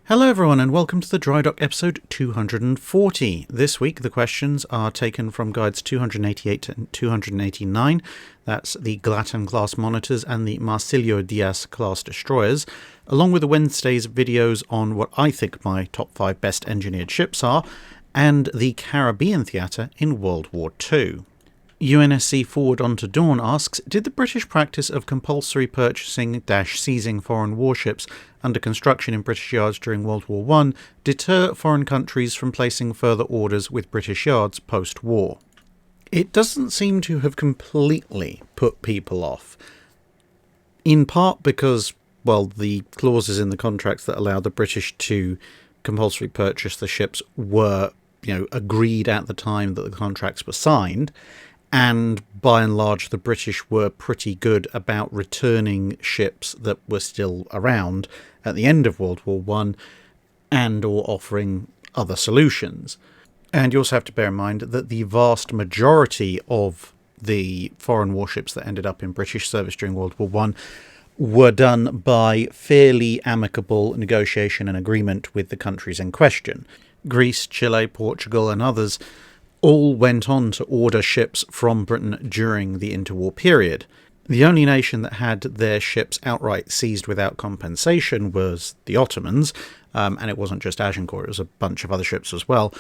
Hello everyone and welcome to the Drydock episode 240. This week the questions are taken from guides 288 and 289. That's the Glaton class monitors and the Marsilio Diaz class destroyers, along with the Wednesday's videos on what I think my top 5 best engineered ships are, and the Caribbean theatre in World War II. UNSC Forward On to Dawn asks, did the British practice of compulsory purchasing-seizing foreign warships under construction in British yards during World War I deter foreign countries from placing further orders with British yards post-war? It doesn't seem to have completely put people off, in part because, well, the clauses in the contracts that allowed the British to compulsory purchase the ships were, agreed at the time that the contracts were signed. And by and large, the British were pretty good about returning ships that were still around at the end of World War I and or offering other solutions. And you also have to bear in mind that the vast majority of the foreign warships that ended up in British service during World War I were done by fairly amicable negotiation and agreement with the countries in question. Greece, Chile, Portugal and others all went on to order ships from Britain during the interwar period. The only nation that had their ships outright seized without compensation was the Ottomans, and it wasn't just Agincourt, it was a bunch of other ships as well.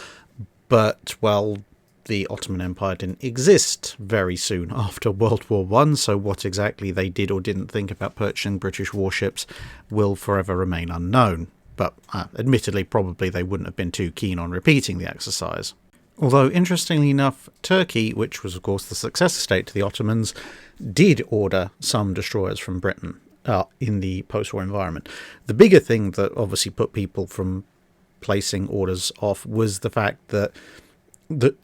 But, well, the Ottoman Empire didn't exist very soon after World War I, so what exactly they did or didn't think about purchasing British warships will forever remain unknown. But, admittedly, probably they wouldn't have been too keen on repeating the exercise. Although, interestingly enough, Turkey, which was of course the successor state to the Ottomans, did order some destroyers from Britain in the post-war environment. The bigger thing that obviously put people from placing orders off was the fact that, the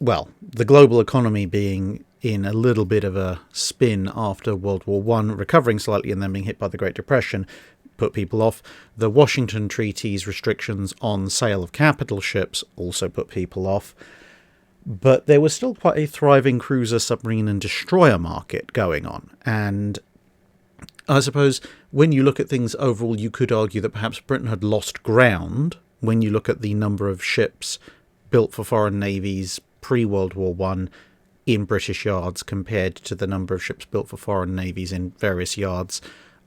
global economy being in a little bit of a spin after World War I, recovering slightly and then being hit by the Great Depression, put people off. The Washington Treaty's restrictions on sale of capital ships also put people off. But there was still quite a thriving cruiser, submarine and destroyer market going on. And I suppose when you look at things overall, you could argue that perhaps Britain had lost ground when you look at the number of ships built for foreign navies pre-World War I in British yards compared to the number of ships built for foreign navies in various yards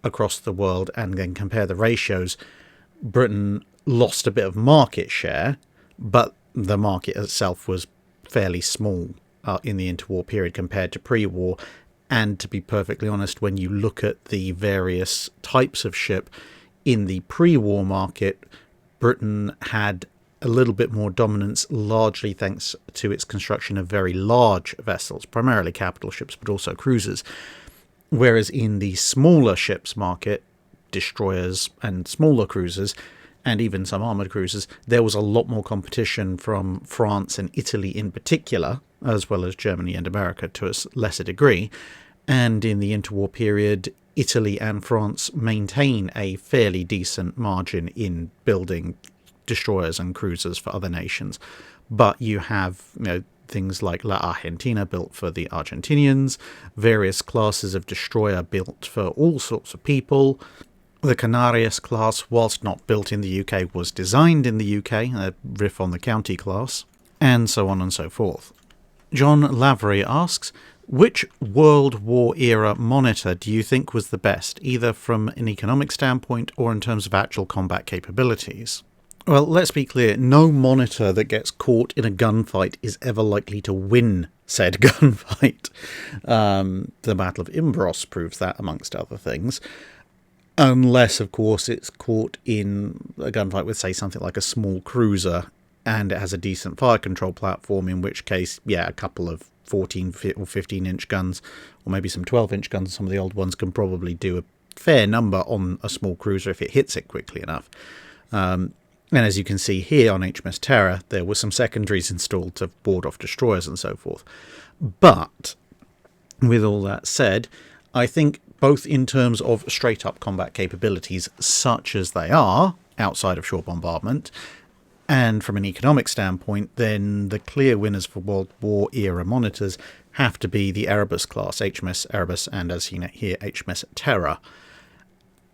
across the world, and then compare the ratios. Britain lost a bit of market share, but the market itself was fairly small in the interwar period compared to pre-war. And to be perfectly honest, when you look at the various types of ship in the pre-war market, Britain had a little bit more dominance, largely thanks to its construction of very large vessels, primarily capital ships, but also cruisers. Whereas in the smaller ships market, destroyers and smaller cruisers, and even some armoured cruisers, there was a lot more competition from France and Italy in particular, as well as Germany and America to a lesser degree. And in the interwar period, Italy and France maintain a fairly decent margin in building destroyers and cruisers for other nations. But you have, things like La Argentina built for the Argentinians, various classes of destroyer built for all sorts of people. The Canarias class, whilst not built in the UK, was designed in the UK, a riff on the County class, and so on and so forth. John Lavery asks, which World War era monitor do you think was the best, either from an economic standpoint or in terms of actual combat capabilities? Well, let's be clear, no monitor that gets caught in a gunfight is ever likely to win said gunfight. The Battle of Imbros proves that, amongst other things. Unless, of course, it's caught in a gunfight with, say, something like a small cruiser and it has a decent fire control platform, in which case, a couple of 14 or 15-inch guns, or maybe some 12-inch guns, some of the old ones can probably do a fair number on a small cruiser if it hits it quickly enough. And as you can see here on HMS Terror, there were some secondaries installed to ward off destroyers and so forth. But, with all that said, I think both in terms of straight-up combat capabilities, such as they are, outside of shore bombardment, and from an economic standpoint, then the clear winners for World War era monitors have to be the Erebus class, HMS Erebus, and as seen here, HMS Terror.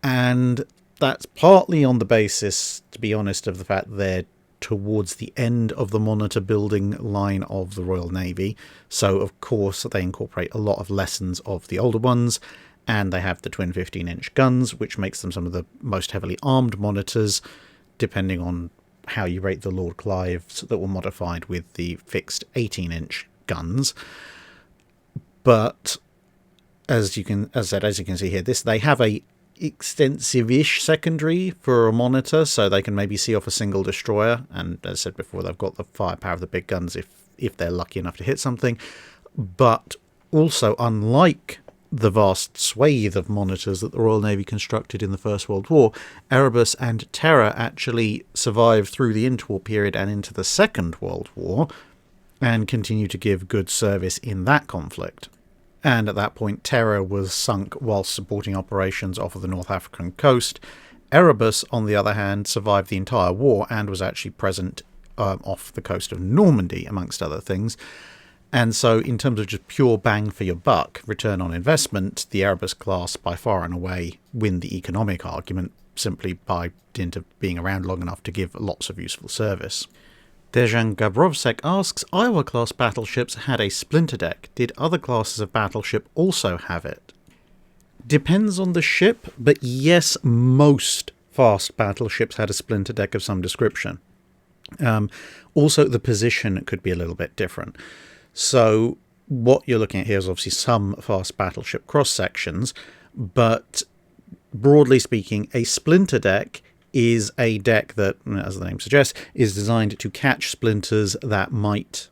And that's partly on the basis, to be honest, of the fact they're towards the end of the monitor building line of the Royal Navy. So, of course, they incorporate a lot of lessons of the older ones, and they have the twin 15-inch guns, which makes them some of the most heavily armed monitors, depending on how you rate the Lord Clives that were modified with the fixed 18-inch guns. But as you can see here, they have a extensive-ish secondary for a monitor, so they can maybe see off a single destroyer, and as I said before, they've got the firepower of the big guns if they're lucky enough to hit something. But also, unlike the vast swathe of monitors that the Royal Navy constructed in the First World War, Erebus and Terror actually survived through the interwar period and into the Second World War, and continue to give good service in that conflict. And at that point, Terror was sunk whilst supporting operations off of the North African coast. Erebus, on the other hand, survived the entire war and was actually present off the coast of Normandy, amongst other things. And so, in terms of just pure bang for your buck, return on investment, the Erebus class by far and away win the economic argument, simply by dint of being around long enough to give lots of useful service. Dejan Gabrovsek asks, Iowa-class battleships had a splinter deck. Did other classes of battleship also have it? Depends on the ship, but yes, most fast battleships had a splinter deck of some description. Also, the position could be a little bit different. So what you're looking at here is obviously some fast battleship cross-sections, but broadly speaking, a splinter deck is a deck that, as the name suggests, is designed to catch splinters that might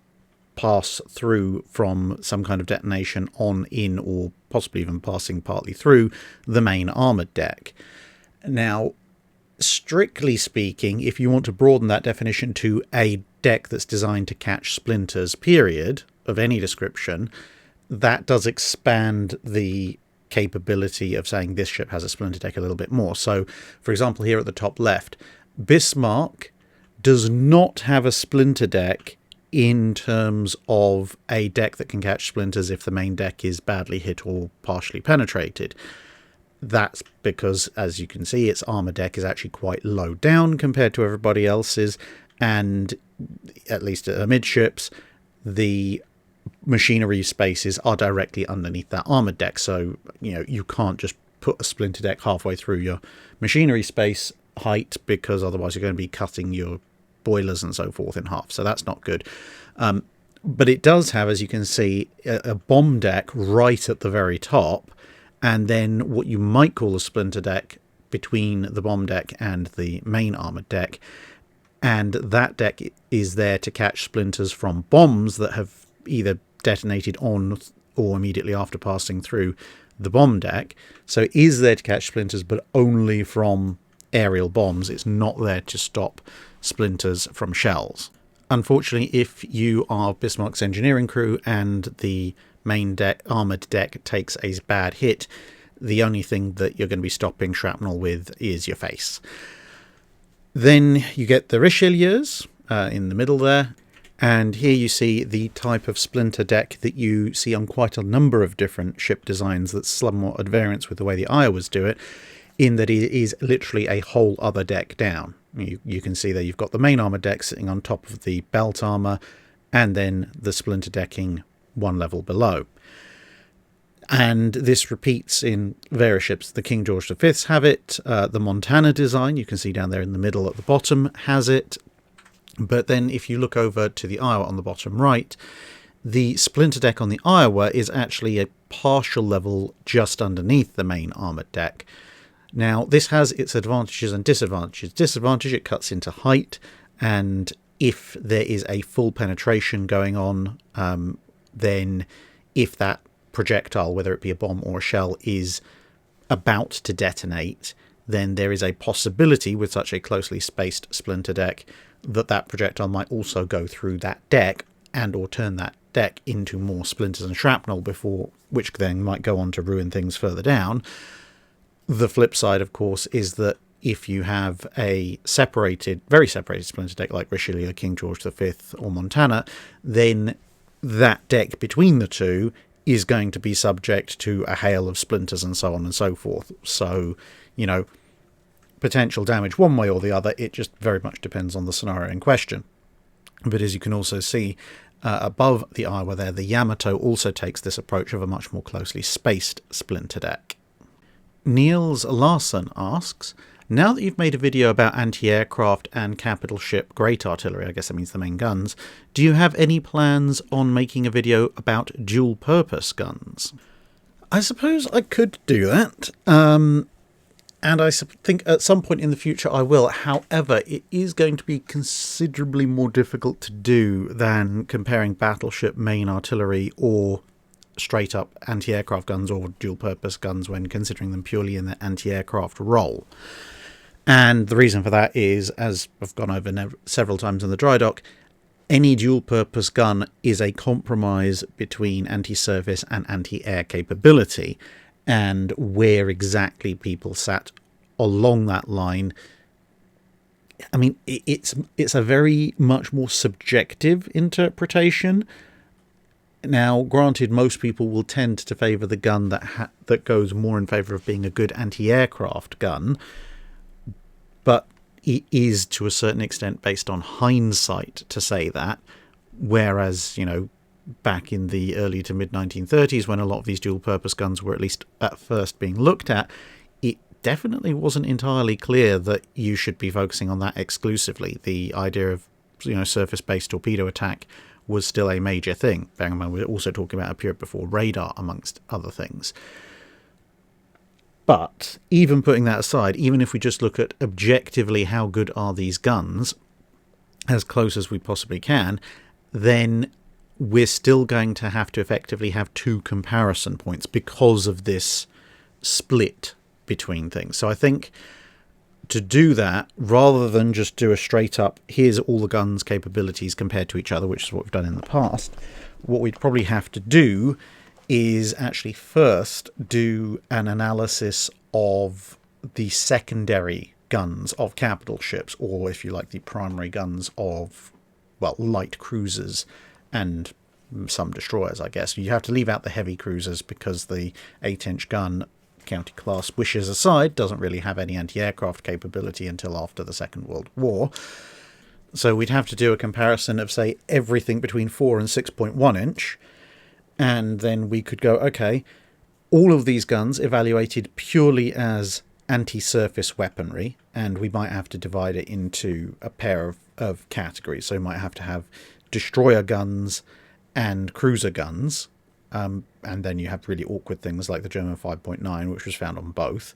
pass through from some kind of detonation on, in, or possibly even passing partly through the main armoured deck. Now, strictly speaking, if you want to broaden that definition to a deck that's designed to catch splinters, period, of any description, that does expand the capability of saying this ship has a splinter deck a little bit more. So, for example, here at the top left, Bismarck does not have a splinter deck in terms of a deck that can catch splinters if the main deck is badly hit or partially penetrated. That's because, as you can see, its armour deck is actually quite low down compared to everybody else's, and at least at amidships, the machinery spaces are directly underneath that armoured deck, so you can't just put a splinter deck halfway through your machinery space height, because otherwise you're going to be cutting your boilers and so forth in half, so that's not good. But it does have, as you can see, a bomb deck right at the very top, and then what you might call a splinter deck between the bomb deck and the main armoured deck, and that deck is there to catch splinters from bombs that have either detonated on or immediately after passing through the bomb deck. So it is there to catch splinters, but only from aerial bombs. It's not there to stop splinters from shells. Unfortunately, if you are Bismarck's engineering crew and the main armoured deck takes a bad hit, the only thing that you're going to be stopping shrapnel with is your face. Then you get the Richelieus in the middle there, and here you see the type of splinter deck that you see on quite a number of different ship designs that's somewhat at variance with the way the Iowas do it, in that it is literally a whole other deck down. You can see there you've got the main armour deck sitting on top of the belt armour, and then the splinter decking one level below. And this repeats in various ships. The King George V's have it. The Montana design, you can see down there in the middle at the bottom, has it. But then if you look over to the Iowa on the bottom right, the splinter deck on the Iowa is actually a partial level just underneath the main armoured deck. Now, this has its advantages and disadvantages. Disadvantage, it cuts into height, and if there is a full penetration going on, then if that projectile, whether it be a bomb or a shell, is about to detonate, then there is a possibility with such a closely spaced splinter deck that that projectile might also go through that deck and or turn that deck into more splinters and shrapnel, before which then might go on to ruin things further down. The flip side, of course, is that if you have a very separated splinter deck like Richelieu, King George V or Montana, then that deck between the two is going to be subject to a hail of splinters and so on and so forth. So, potential damage one way or the other. It just very much depends on the scenario in question. But as you can also see above the Iowa there, the Yamato also takes this approach of a much more closely spaced splinter deck. Niels Larsson asks, now that you've made a video about anti-aircraft and capital ship great artillery, I guess that means the main guns, do you have any plans on making a video about dual-purpose guns? I suppose I could do that. And I think at some point in the future I will. However, it is going to be considerably more difficult to do than comparing battleship main artillery or straight up anti-aircraft guns or dual-purpose guns when considering them purely in the anti-aircraft role. And the reason for that is, as I've gone over several times in the Drydock, any dual-purpose gun is a compromise between anti-surface and anti-air capability. And where exactly people sat along that line, I mean, it's a very much more subjective interpretation. Now, granted, most people will tend to favour the gun that goes more in favour of being a good anti-aircraft gun, but it is to a certain extent based on hindsight to say that, whereas, you know, back in the early to mid-1930s, when a lot of these dual-purpose guns were at least at first being looked at, it definitely wasn't entirely clear that you should be focusing on that exclusively. The idea of, you know, surface-based torpedo attack was still a major thing. Bearing in mind, we're also talking about a period before radar, amongst other things. But even putting that aside, even if we just look at objectively how good are these guns, as close as we possibly can, then we're still going to have to effectively have two comparison points because of this split between things. So I think to do that, rather than just do a straight up, here's all the guns' capabilities compared to each other, which is what we've done in the past, what we'd probably have to do is actually first do an analysis of the secondary guns of capital ships, or if you like, the primary guns of, well, light cruisers and some destroyers, I guess. You have to leave out the heavy cruisers because the 8-inch gun, county class wishes aside, doesn't really have any anti-aircraft capability until after the Second World War. So we'd have to do a comparison of, say, everything between 4 and 6.1 inch, and then we could go, okay, all of these guns evaluated purely as anti-surface weaponry, and we might have to divide it into a pair of categories. So we might have to have destroyer guns and cruiser guns, and then you have really awkward things like the German 5.9, which was found on both.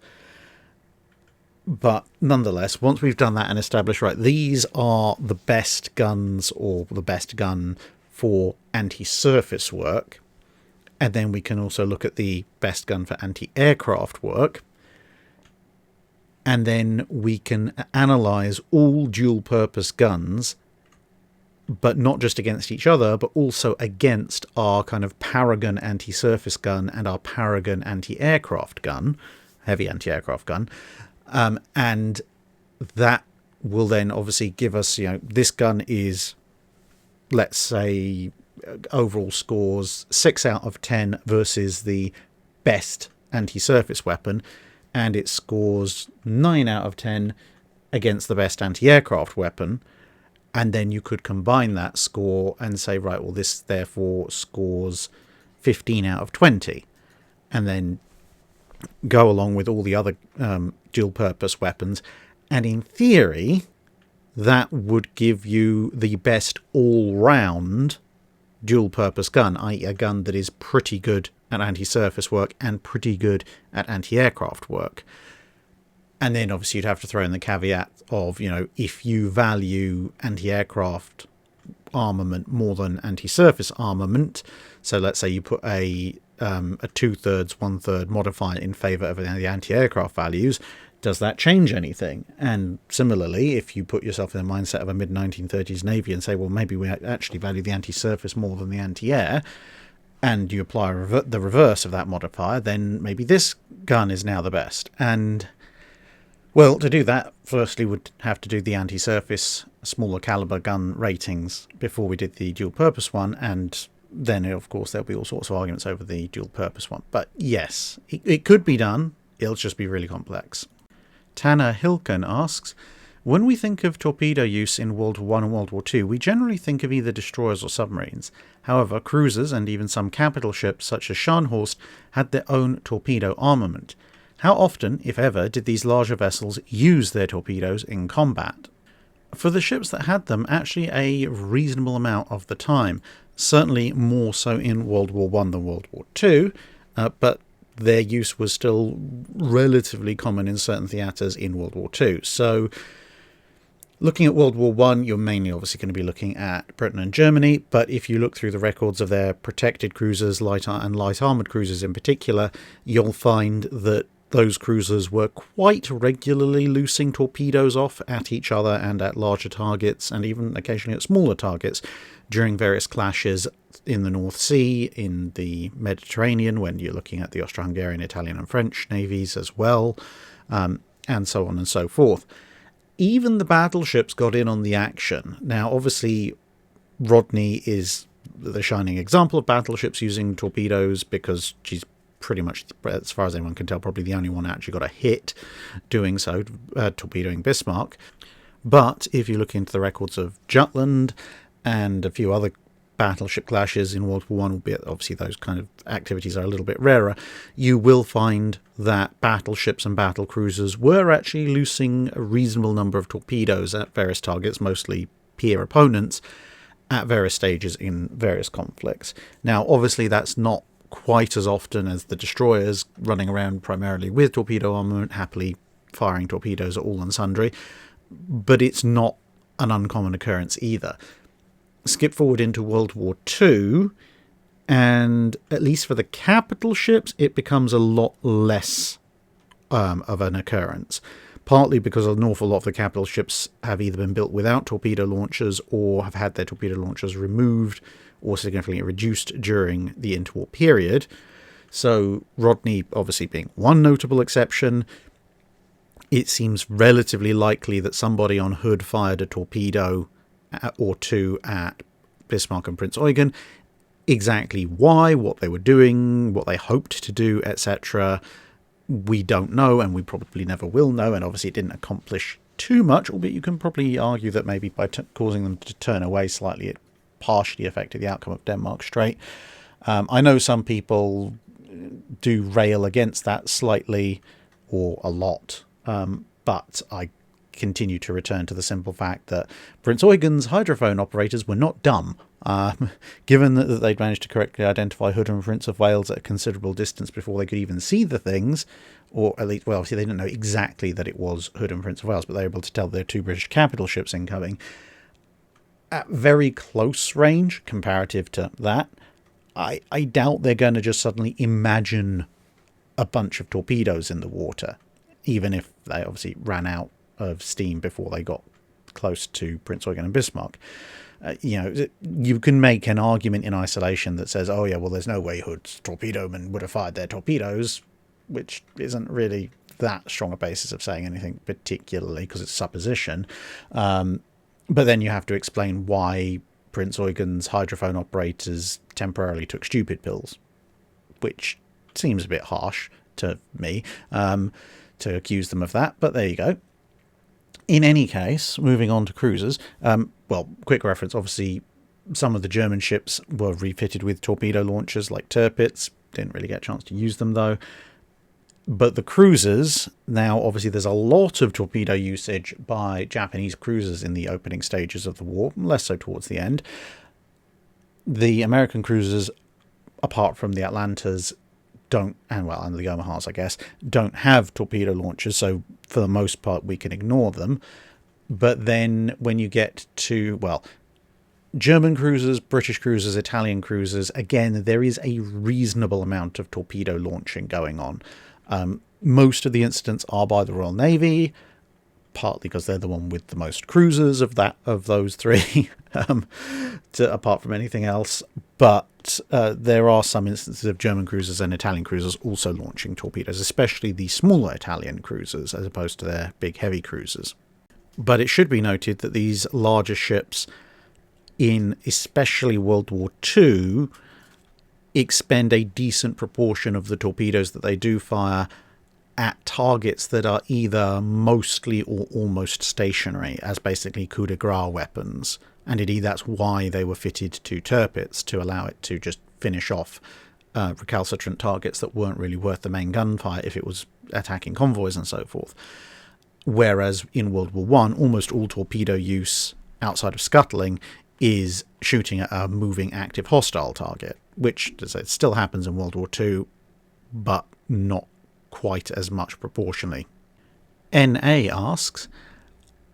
But nonetheless, once we've done that and established, right, these are the best guns or the best gun for anti-surface work, and then we can also look at the best gun for anti-aircraft work, and then we can analyse all dual-purpose guns, but not just against each other, but also against our kind of paragon anti-surface gun and our paragon anti-aircraft gun, heavy anti-aircraft gun, and that will then obviously give us, you know, this gun is, let's say, overall scores 6 out of 10 versus the best anti-surface weapon, and it scores 9 out of 10 against the best anti-aircraft weapon. And then you could combine that score and say, right, well, this therefore scores 15 out of 20. And then go along with all the other dual-purpose weapons. And in theory, that would give you the best all-round dual-purpose gun, i.e. a gun that is pretty good at anti-surface work and pretty good at anti-aircraft work. And then obviously you'd have to throw in the caveat of, you know, if you value anti-aircraft armament more than anti-surface armament, so let's say you put a 2/3, 1/3 modifier in favour of the anti-aircraft values, does that change anything? And similarly, if you put yourself in the mindset of a mid-1930s Navy and say, well, maybe we actually value the anti-surface more than the anti-air, and you apply the reverse of that modifier, then maybe this gun is now the best. And well, to do that, firstly, we'd have to do the anti-surface smaller caliber gun ratings before we did the dual-purpose one, and then, of course, there'll be all sorts of arguments over the dual-purpose one. But yes, it could be done. It'll just be really complex. Tanner Hilken asks, when we think of torpedo use in World War I and World War II, we generally think of either destroyers or submarines. However, cruisers and even some capital ships such as Scharnhorst had their own torpedo armament. How often, if ever, did these larger vessels use their torpedoes in combat? For the ships that had them, actually a reasonable amount of the time. Certainly more so in World War I than World War II, but their use was still relatively common in certain theatres in World War II. So, looking at World War I, you're mainly obviously going to be looking at Britain and Germany, but if you look through the records of their protected cruisers, light armoured cruisers in particular, you'll find that those cruisers were quite regularly loosing torpedoes off at each other and at larger targets, and even occasionally at smaller targets, during various clashes in the North Sea, in the Mediterranean, when you're looking at the Austro-Hungarian, Italian and French navies as well, and so on and so forth. Even the battleships got in on the action. Now, obviously, Rodney is the shining example of battleships using torpedoes because she's pretty much, as far as anyone can tell, probably the only one actually got a hit doing so, torpedoing Bismarck. But if you look into the records of Jutland and a few other battleship clashes in World War I, albeit obviously those kind of activities are a little bit rarer, you will find that battleships and battle cruisers were actually loosing a reasonable number of torpedoes at various targets, mostly peer opponents, at various stages in various conflicts. Now, obviously, that's not quite as often as the destroyers running around primarily with torpedo armament, happily firing torpedoes at all and sundry, but it's not an uncommon occurrence either. Skip forward into World War II, and at least for the capital ships, it becomes a lot less of an occurrence, partly because an awful lot of the capital ships have either been built without torpedo launchers or have had their torpedo launchers removed or significantly reduced during the interwar period. So Rodney obviously being one notable exception, it seems relatively likely that somebody on Hood fired a torpedo or two at Bismarck and Prince Eugen. Exactly why, what they were doing, what they hoped to do, etc., we don't know, and we probably never will know, and obviously it didn't accomplish too much, albeit you can probably argue that maybe by causing them to turn away slightly, it partially affected the outcome of Denmark Strait. I know some people do rail against that slightly, or a lot, but I continue to return to the simple fact that Prince Eugen's hydrophone operators were not dumb. Given that they'd managed to correctly identify Hood and Prince of Wales at a considerable distance before they could even see the things, or at least, well, obviously they didn't know exactly that it was Hood and Prince of Wales, but they were able to tell their two British capital ships incoming. At very close range, comparative to that, I doubt they're going to just suddenly imagine a bunch of torpedoes in the water, even if they obviously ran out of steam before they got close to Prince Eugen and Bismarck. You can make an argument in isolation that says, oh yeah, well, there's no way Hood's torpedo men would have fired their torpedoes, which isn't really that strong a basis of saying anything particularly, because it's supposition. But then you have to explain why Prince Eugen's hydrophone operators temporarily took stupid pills, which seems a bit harsh to me, to accuse them of that, but there you go. In any case, moving on to cruisers, quick reference, obviously some of the German ships were refitted with torpedo launchers like Tirpitz, didn't really get a chance to use them though. But the cruisers, now obviously there's a lot of torpedo usage by Japanese cruisers in the opening stages of the war, less so towards the end. The American cruisers, apart from the Atlantas, and the Omahas, I guess, don't have torpedo launchers, so for the most part we can ignore them. But then when you get to, German cruisers, British cruisers, Italian cruisers, again, there is a reasonable amount of torpedo launching going on. Most of the incidents are by the Royal Navy, partly because they're the one with the most cruisers of those three, apart from anything else. But there are some instances of German cruisers and Italian cruisers also launching torpedoes, especially the smaller Italian cruisers, as opposed to their big heavy cruisers. But it should be noted that these larger ships, in especially World War II, expend a decent proportion of the torpedoes that they do fire at targets that are either mostly or almost stationary as basically coup de grace weapons. And indeed that's why they were fitted to turrets, to allow it to just finish off recalcitrant targets that weren't really worth the main gunfire if it was attacking convoys and so forth. Whereas in World War One, almost all torpedo use outside of scuttling is shooting at a moving active hostile target, which as I say, still happens in World War Two, but not quite as much proportionally. NA asks,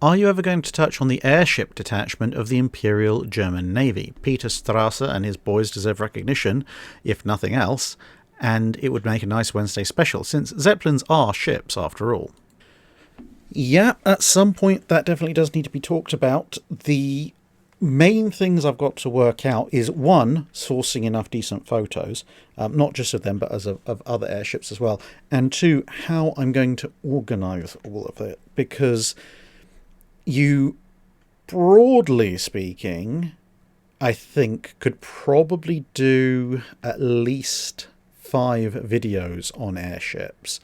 are you ever going to touch on the airship detachment of the Imperial German Navy? Peter Strasser and his boys deserve recognition, if nothing else, and it would make a nice Wednesday special, since Zeppelins are ships after all. Yeah, at some point that definitely does need to be talked about. The main things I've got to work out is, one, sourcing enough decent photos, not just of them, but of other airships as well, and two, how I'm going to organise all of it, because you, broadly speaking, I think could probably do at least 5 videos on airships.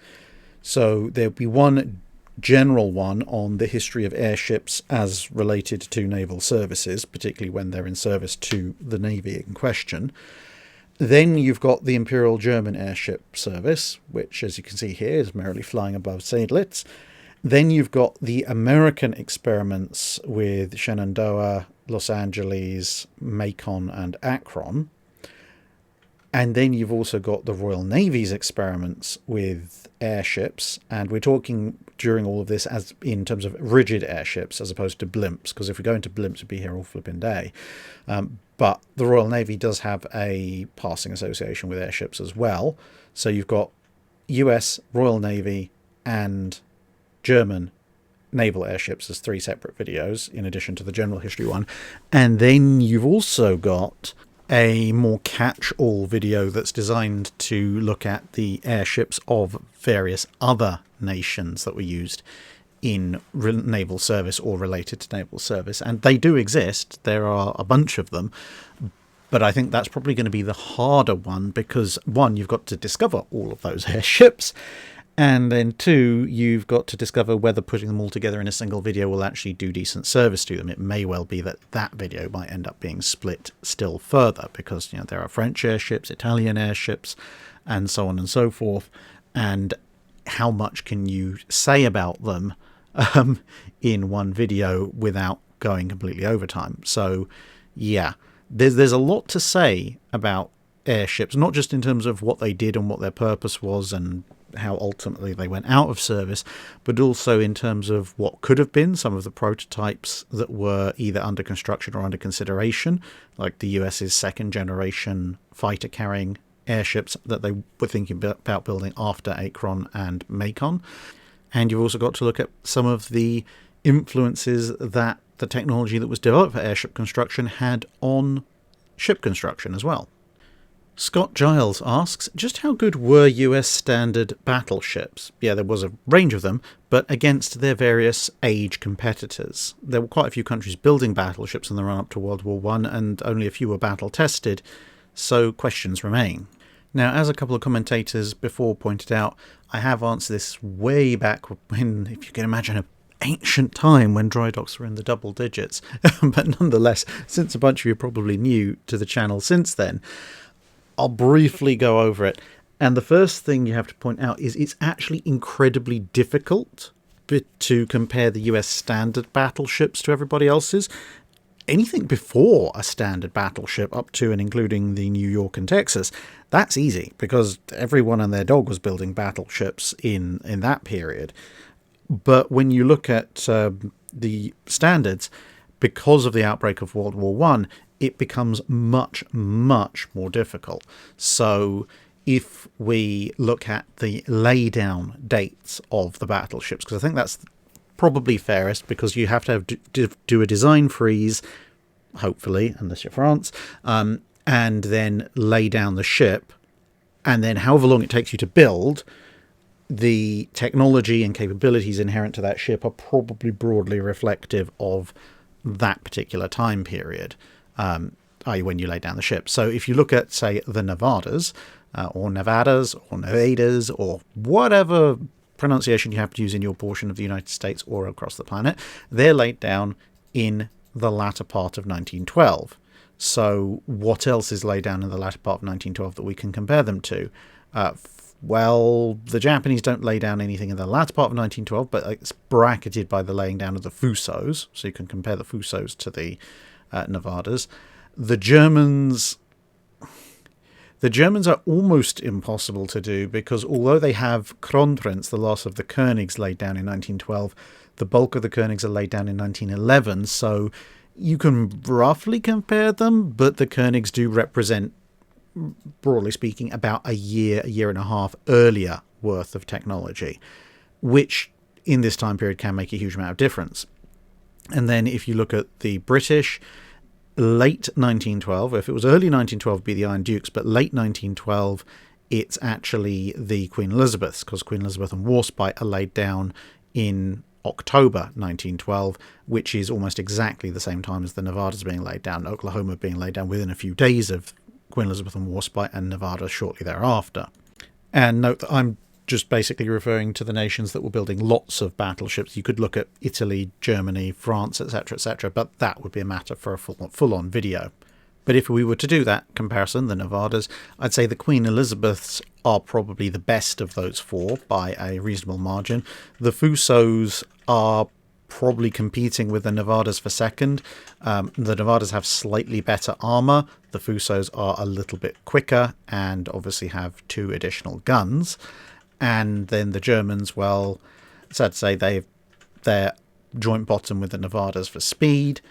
So there'll be one general one on the history of airships as related to naval services, particularly when they're in service to the Navy in question. Then you've got the Imperial German Airship Service, which, as you can see here, is merrily flying above Seydlitz. Then you've got the American experiments with Shenandoah, Los Angeles, Macon, and Akron. And then you've also got the Royal Navy's experiments with airships, and we're talking during all of this as in terms of rigid airships as opposed to blimps, because if we go into blimps, we'd be here all flipping day. But the Royal Navy does have a passing association with airships as well. So you've got US, Royal Navy, and German naval airships as 3 separate videos, in addition to the general history one. And then you've also got a more catch-all video that's designed to look at the airships of various other nations that were used in naval service or related to naval service. And they do exist. There are a bunch of them. But I think that's probably going to be the harder one because, one, you've got to discover all of those airships. And then 2, you've got to discover whether putting them all together in a single video will actually do decent service to them. It may well be that that video might end up being split still further because, there are French airships, Italian airships, and so on and so forth. And how much can you say about them in one video without going completely overtime? So, yeah, there's a lot to say about airships, not just in terms of what they did and what their purpose was and how ultimately they went out of service, but also in terms of what could have been some of the prototypes that were either under construction or under consideration, like the US's second generation fighter carrying airships that they were thinking about building after Akron and Macon. And you've also got to look at some of the influences that the technology that was developed for airship construction had on ship construction as well. Scott Giles asks, just how good were US Standard Battleships? Yeah, there was a range of them, but against their various age competitors. There were quite a few countries building battleships in the run-up to World War I, and only a few were battle-tested, so questions remain. Now, as a couple of commentators before pointed out, I have answered this way back when, if you can imagine, an ancient time when Drydocks were in the double digits. But nonetheless, since a bunch of you are probably new to the channel since then, I'll briefly go over it. And the first thing you have to point out is it's actually incredibly difficult to compare the US standard battleships to everybody else's. Anything before a standard battleship up to and including the New York and Texas, that's easy because everyone and their dog was building battleships in that period. But when you look at the standards, because of the outbreak of World War I, it becomes much, much more difficult. So if we look at the laydown dates of the battleships, because I think that's probably fairest, because you have to do a design freeze, hopefully, unless you're France, and then lay down the ship, and then however long it takes you to build, the technology and capabilities inherent to that ship are probably broadly reflective of that particular time period. I.e. when you lay down the ship. So if you look at, say, the Nevadas, or Nevadas, or Nevadas, or whatever pronunciation you have to use in your portion of the United States or across the planet. They're laid down in the latter part of 1912. So what else is laid down in the latter part of 1912 that we can compare them to? Well, the Japanese don't lay down anything in the latter part of 1912, but it's bracketed by the laying down of the Fusos, so you can compare the Fusos to the Nevadas. The Germans are almost impossible to do, because although they have Kronprinz, the loss of the Königs, laid down in 1912, the bulk of the Königs are laid down in 1911, so you can roughly compare them, but the Königs do represent, broadly speaking, about a year and a half earlier worth of technology, which in this time period can make a huge amount of difference. And then if you look at the British, late 1912, if it was early 1912 it'd be the Iron Dukes, but late 1912 it's actually the Queen Elizabeths, because Queen Elizabeth and Warspite are laid down in October 1912, which is almost exactly the same time as the Nevadas being laid down, Oklahoma being laid down within a few days of Queen Elizabeth and Warspite, and Nevada shortly thereafter. And note that I'm just basically referring to the nations that were building lots of battleships. You could look at Italy, Germany, France, etc., but that would be a matter for a full-on video. But if we were to do that comparison, the Nevadas, I'd say the Queen Elizabeths are probably the best of those four by a reasonable margin. The Fusos are probably competing with the Nevadas for second. The Nevadas have slightly better armour. The Fusos are a little bit quicker and obviously have 2 additional guns. And then the Germans, well, sad to say, they're joint bottom with the Nevadas for speed.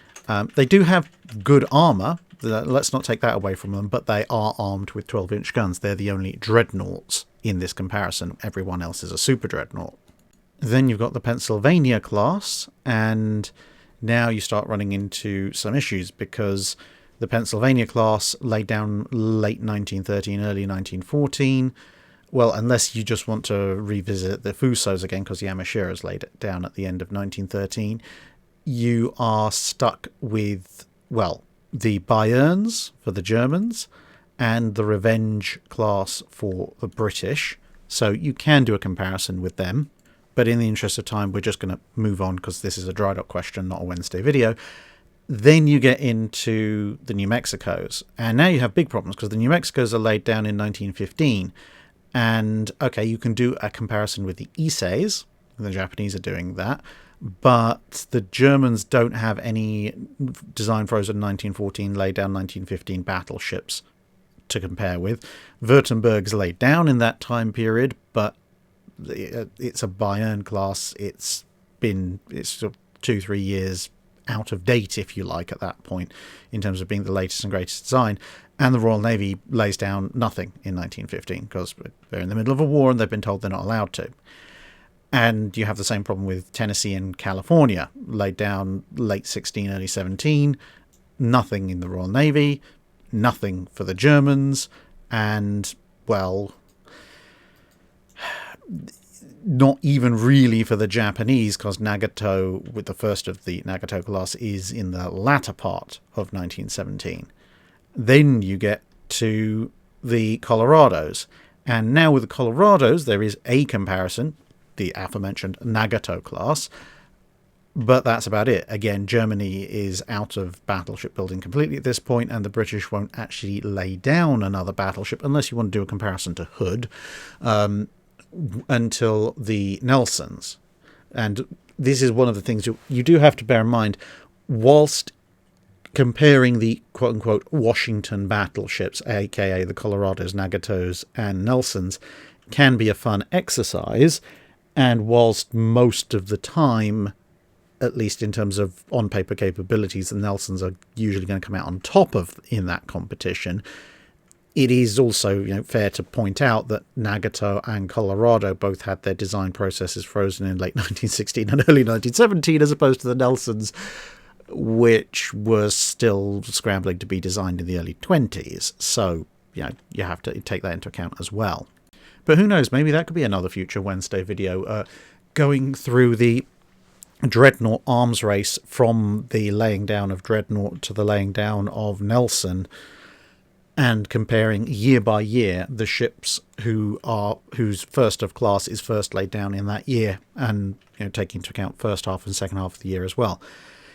They do have good armour. Let's not take that away from them, but they are armed with 12-inch guns. They're the only dreadnoughts in this comparison. Everyone else is a super dreadnought. Then you've got the Pennsylvania class, and now you start running into some issues, because the Pennsylvania class laid down late 1913, early 1914. Well, unless you just want to revisit the Fusos again, because Yamashira's laid it down at the end of 1913, you are stuck with, well, the Bayerns for the Germans and the Revenge class for the British. So you can do a comparison with them. But in the interest of time, we're just going to move on, because this is a Drydock question, not a Wednesday video. Then you get into the New Mexicos. And now you have big problems, because the New Mexicos are laid down in 1915. And, okay, you can do a comparison with the Issei. The Japanese are doing that. But the Germans don't have any design frozen 1914, laid down 1915 battleships to compare with. Württemberg's laid down in that time period, but it's a Bayern class. It's 2-3 years out of date, if you like, at that point, in terms of being the latest and greatest design. And the Royal Navy lays down nothing in 1915, because they're in the middle of a war and they've been told they're not allowed to. And you have the same problem with Tennessee and California, laid down late 16, early 17, nothing in the Royal Navy, nothing for the Germans, and, well, not even really for the Japanese, because Nagato, with the first of the Nagato class, is in the latter part of 1917. Then you get to the Colorados, and now with the Colorados there is a comparison, the aforementioned Nagato class, but that's about it. Again, Germany is out of battleship building completely at this point, and the British won't actually lay down another battleship, unless you want to do a comparison to Hood, until the Nelsons. And this is one of the things you do have to bear in mind, whilst comparing the quote-unquote Washington battleships, aka the Colorados, Nagatos, and Nelsons, can be a fun exercise. And whilst most of the time, at least in terms of on-paper capabilities, the Nelsons are usually going to come out on top of in that competition, it is also fair to point out that Nagato and Colorado both had their design processes frozen in late 1916 and early 1917, as opposed to the Nelsons, which was still scrambling to be designed in the early 20s. So, you have to take that into account as well. But who knows, maybe that could be another future Wednesday video, going through the Dreadnought arms race from the laying down of Dreadnought to the laying down of Nelson, and comparing year by year the ships whose first of class is first laid down in that year, and taking into account first half and second half of the year as well.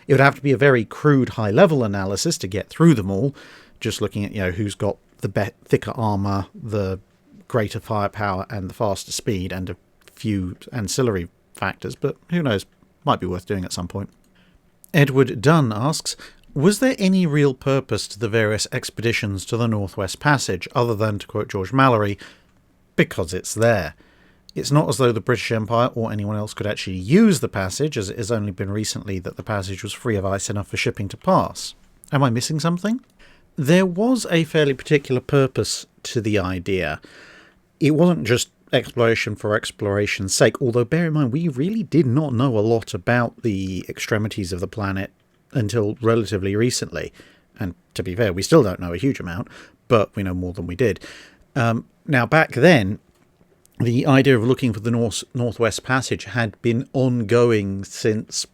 It would have to be a very crude high-level analysis to get through them all, just looking at who's got the thicker armour, the greater firepower and the faster speed, and a few ancillary factors, but who knows, might be worth doing at some point. Edward Dunn asks, was there any real purpose to the various expeditions to the Northwest Passage, other than, to quote George Mallory, because it's there? It's not as though the British Empire or anyone else could actually use the passage, as it has only been recently that the passage was free of ice enough for shipping to pass. Am I missing something? There was a fairly particular purpose to the idea. It wasn't just exploration for exploration's sake, although bear in mind we really did not know a lot about the extremities of the planet until relatively recently. And to be fair, we still don't know a huge amount, but we know more than we did. Now, back then, the idea of looking for the Northwest Passage had been ongoing since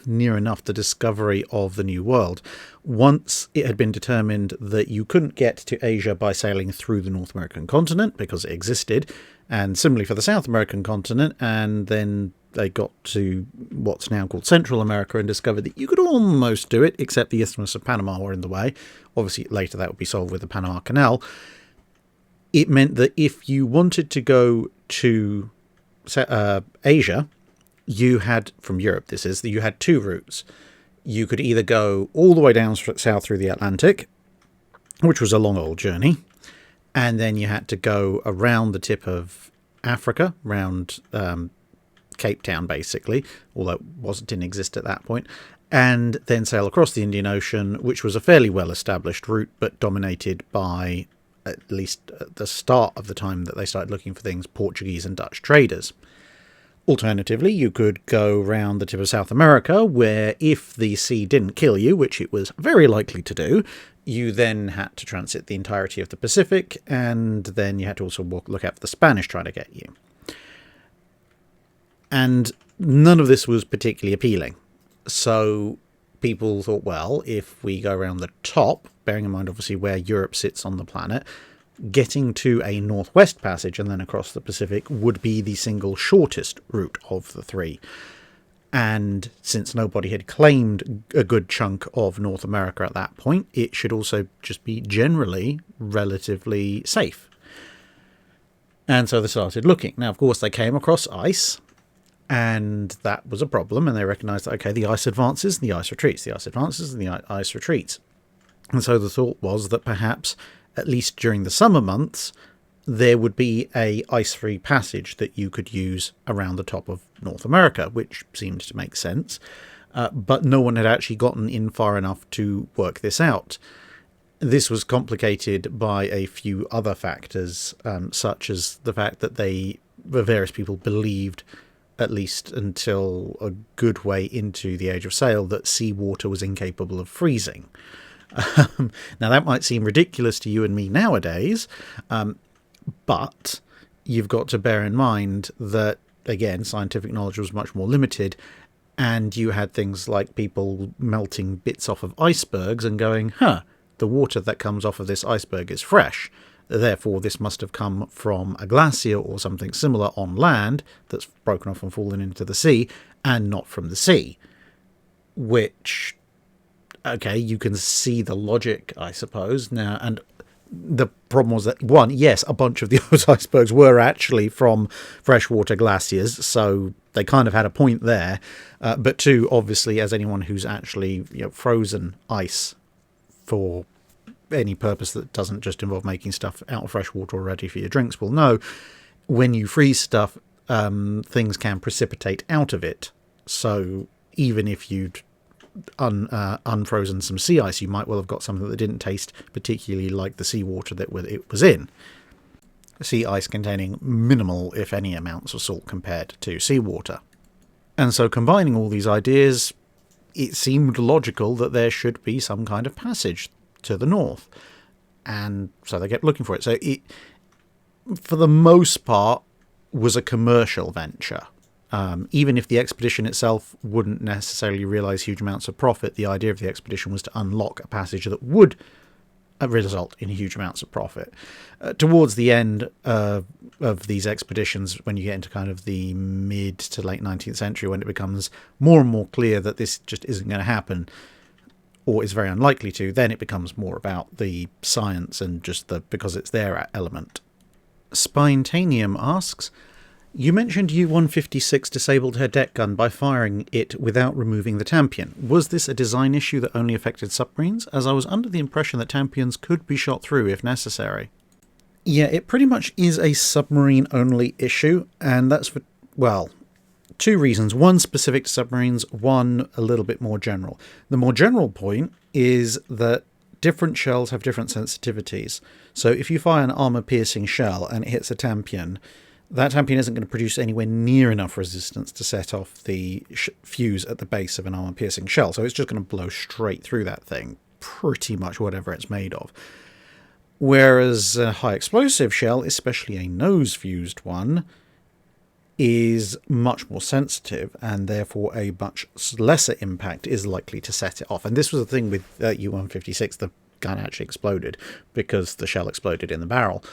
near enough the discovery of the New World. Once it had been determined that you couldn't get to Asia by sailing through the North American continent, because it existed, and similarly for the South American continent, and then they got to what's now called Central America and discovered that you could almost do it, except the Isthmus of Panama were in the way. Obviously, later that would be solved with the Panama Canal. It meant that if you wanted to go to Asia, you had, from Europe this is, that you had two routes. You could either go all the way down south through the Atlantic, which was a long old journey, and then you had to go around the tip of Africa, around Cape Town basically, although it didn't exist at that point, and then sail across the Indian Ocean, which was a fairly well-established route, but dominated by, at least at the start of the time that they started looking for things, Portuguese and Dutch traders. Alternatively, you could go round the tip of South America, where if the sea didn't kill you, which it was very likely to do, you then had to transit the entirety of the Pacific, and then you had to also look out for the Spanish trying to get you. And none of this was particularly appealing. So people thought, well, if we go around the top, bearing in mind obviously where Europe sits on the planet, getting to a Northwest Passage and then across the Pacific would be the single shortest route of the three. And since nobody had claimed a good chunk of North America at that point, it should also just be generally relatively safe. And so they started looking. Now, of course, they came across ice, and that was a problem, and they recognised that, okay, the ice advances and the ice retreats, the ice advances and the ice retreats. And so the thought was that perhaps, at least during the summer months, there would be a ice-free passage that you could use around the top of North America, which seemed to make sense. But no one had actually gotten in far enough to work this out. This was complicated by a few other factors, such as the fact that the various people believed, at least until a good way into the Age of Sail, that seawater was incapable of freezing. Now, that might seem ridiculous to you and me nowadays, but you've got to bear in mind that, again, scientific knowledge was much more limited, and you had things like people melting bits off of icebergs and going, the water that comes off of this iceberg is fresh. Therefore, this must have come from a glacier or something similar on land that's broken off and fallen into the sea, and not from the sea. Which, okay, you can see the logic, I suppose. Now, and the problem was that, one, yes, a bunch of those icebergs were actually from freshwater glaciers, so they kind of had a point there. But two, obviously, as anyone who's actually frozen ice for any purpose that doesn't just involve making stuff out of fresh water already for your drinks will know, when you freeze stuff, things can precipitate out of it. So even if you'd unfrozen some sea ice, you might well have got something that didn't taste particularly like the seawater that it was in. Sea ice containing minimal, if any, amounts of salt compared to seawater. And so combining all these ideas, it seemed logical that there should be some kind of passage to the north, and so they kept looking for it. So it, for the most part, was a commercial venture. Even if the expedition itself wouldn't necessarily realise huge amounts of profit, the idea of the expedition was to unlock a passage that would result in huge amounts of profit. Towards the end of these expeditions, when you get into kind of the mid to late 19th century, when it becomes more and more clear that this just isn't going to happen, or is very unlikely to, then it becomes more about the science and just the because it's there element. Spintanium asks, you mentioned U-156 disabled her deck gun by firing it without removing the tampion. Was this a design issue that only affected submarines, as I was under the impression that tampions could be shot through if necessary? Yeah, it pretty much is a submarine-only issue, and that's for, well, two reasons. One specific to submarines, one a little bit more general. The more general point is that different shells have different sensitivities. So if you fire an armor-piercing shell and it hits a tampion, that tampion isn't going to produce anywhere near enough resistance to set off the fuse at the base of an armor-piercing shell. So it's just going to blow straight through that thing, pretty much whatever it's made of. Whereas a high-explosive shell, especially a nose-fused one, is much more sensitive, and therefore a much lesser impact is likely to set it off. And this was the thing with U-156. The gun actually exploded because the shell exploded in the barrel.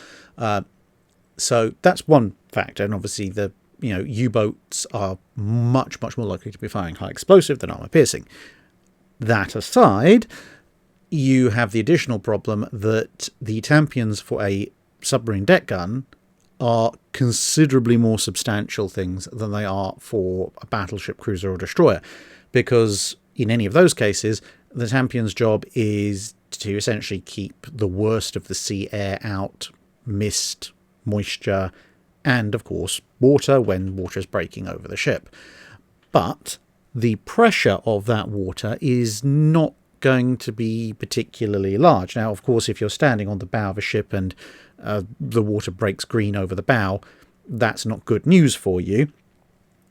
So that's one factor, and obviously the U-boats are much more likely to be firing high explosive than armor piercing. That aside, you have the additional problem that the tampions for a submarine deck gun are considerably more substantial things than they are for a battleship, cruiser or destroyer, because in any of those cases the tampion's job is to essentially keep the worst of the sea air out, mist, moisture, and of course water when water is breaking over the ship. But the pressure of that water is not going to be particularly large. Now, of course, if you're standing on the bow of a ship and the water breaks green over the bow, that's not good news for you.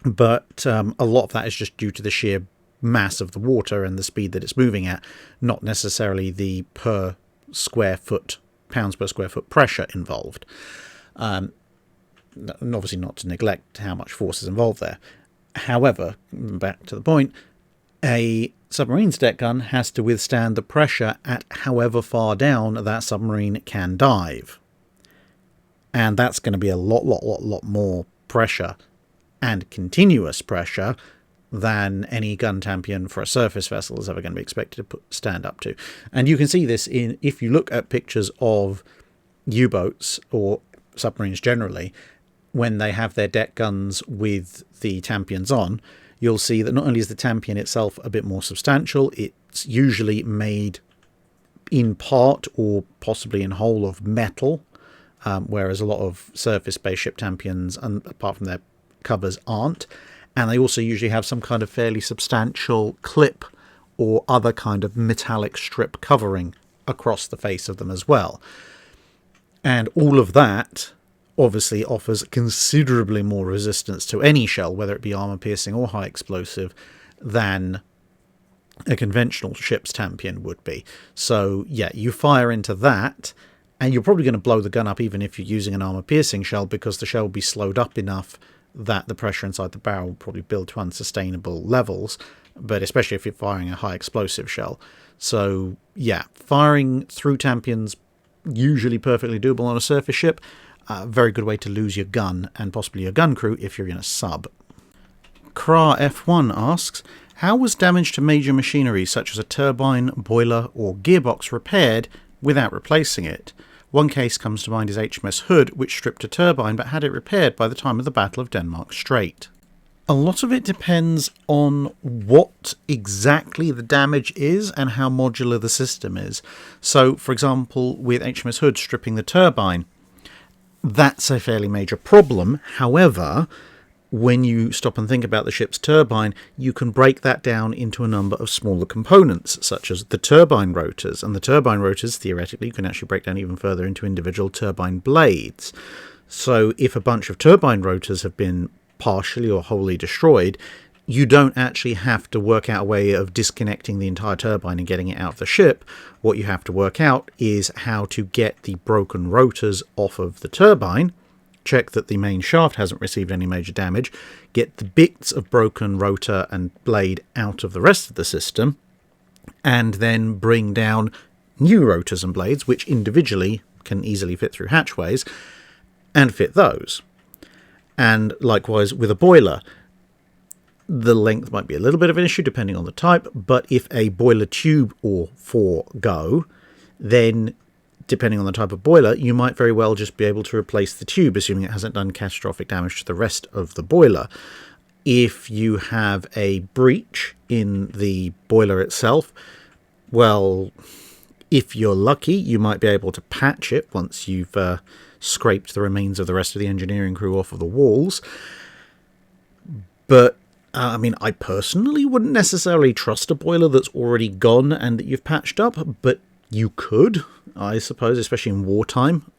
But a lot of that is just due to the sheer mass of the water and the speed that it's moving at, not necessarily the per square foot, pounds per square foot pressure involved. And obviously not to neglect how much force is involved there. However, back to the point, a submarine's deck gun has to withstand the pressure at however far down that submarine can dive. And that's going to be a lot more pressure and continuous pressure than any gun tampion for a surface vessel is ever going to be expected to stand up to. And you can see this if you look at pictures of U-boats or submarines generally, when they have their deck guns with the tampions on, you'll see that not only is the tampion itself a bit more substantial, it's usually made in part or possibly in whole of metal, whereas a lot of surface-based ship tampions, apart from their covers, aren't. And they also usually have some kind of fairly substantial clip or other kind of metallic strip covering across the face of them as well. And all of that obviously offers considerably more resistance to any shell, whether it be armor-piercing or high-explosive, than a conventional ship's tampion would be. So, yeah, you fire into that, and you're probably going to blow the gun up even if you're using an armor-piercing shell, because the shell will be slowed up enough that the pressure inside the barrel will probably build to unsustainable levels, but especially if you're firing a high-explosive shell. So, yeah, firing through tampions usually perfectly doable on a surface ship. A very good way to lose your gun and possibly your gun crew if you're in a sub. Kra F1 asks, how was damage to major machinery such as a turbine, boiler or gearbox repaired without replacing it? One case comes to mind is HMS Hood, which stripped a turbine but had it repaired by the time of the Battle of Denmark Strait. A lot of it depends on what exactly the damage is and how modular the system is. So, for example, with HMS Hood stripping the turbine, that's a fairly major problem. However, when you stop and think about the ship's turbine, you can break that down into a number of smaller components, such as the turbine rotors. And the turbine rotors, theoretically, you can actually break down even further into individual turbine blades. So if a bunch of turbine rotors have been partially or wholly destroyed, you don't actually have to work out a way of disconnecting the entire turbine and getting it out of the ship. What you have to work out is how to get the broken rotors off of the turbine, check that the main shaft hasn't received any major damage, get the bits of broken rotor and blade out of the rest of the system, and then bring down new rotors and blades, which individually can easily fit through hatchways, and fit those. And likewise with a boiler, the length might be a little bit of an issue depending on the type, but if a boiler tube or 4 go, then depending on the type of boiler, you might very well just be able to replace the tube, assuming it hasn't done catastrophic damage to the rest of the boiler. If you have a breach in the boiler itself, well, if you're lucky, you might be able to patch it once you've scraped the remains of the rest of the engineering crew off of the walls. But I mean, I personally wouldn't necessarily trust a boiler that's already gone and that you've patched up, but you could, I suppose, especially in wartime.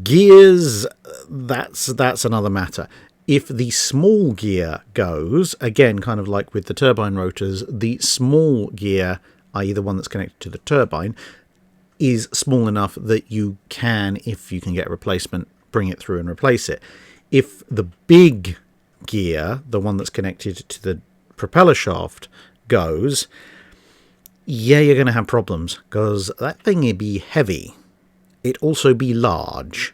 Gears, that's another matter. If the small gear goes, again, kind of like with the turbine rotors, the small gear, i.e. the one that's connected to the turbine, is small enough that you can, if you can get a replacement, bring it through and replace it. If the big gear, the one that's connected to the propeller shaft, goes, yeah, you're going to have problems, because that thing would be heavy. It also be large,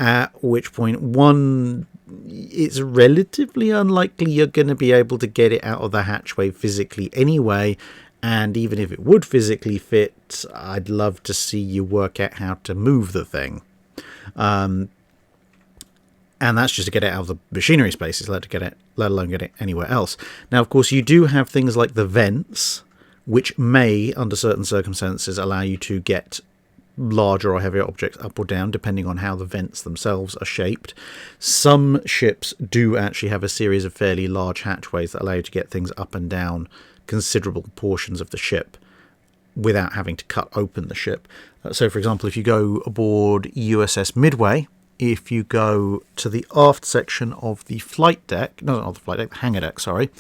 at which point, one, it's relatively unlikely you're going to be able to get it out of the hatchway physically anyway, and even if it would physically fit, I'd love to see you work out how to move the thing. And that's just to get it out of the machinery spaces, let alone get it anywhere else. Now, of course, you do have things like the vents, which may, under certain circumstances, allow you to get larger or heavier objects up or down, depending on how the vents themselves are shaped. Some ships do actually have a series of fairly large hatchways that allow you to get things up and down considerable portions of the ship without having to cut open the ship. So, for example, if you go aboard USS Midway, if you go to the aft section of the flight deck, no, not the flight deck, the hangar deck, sorry,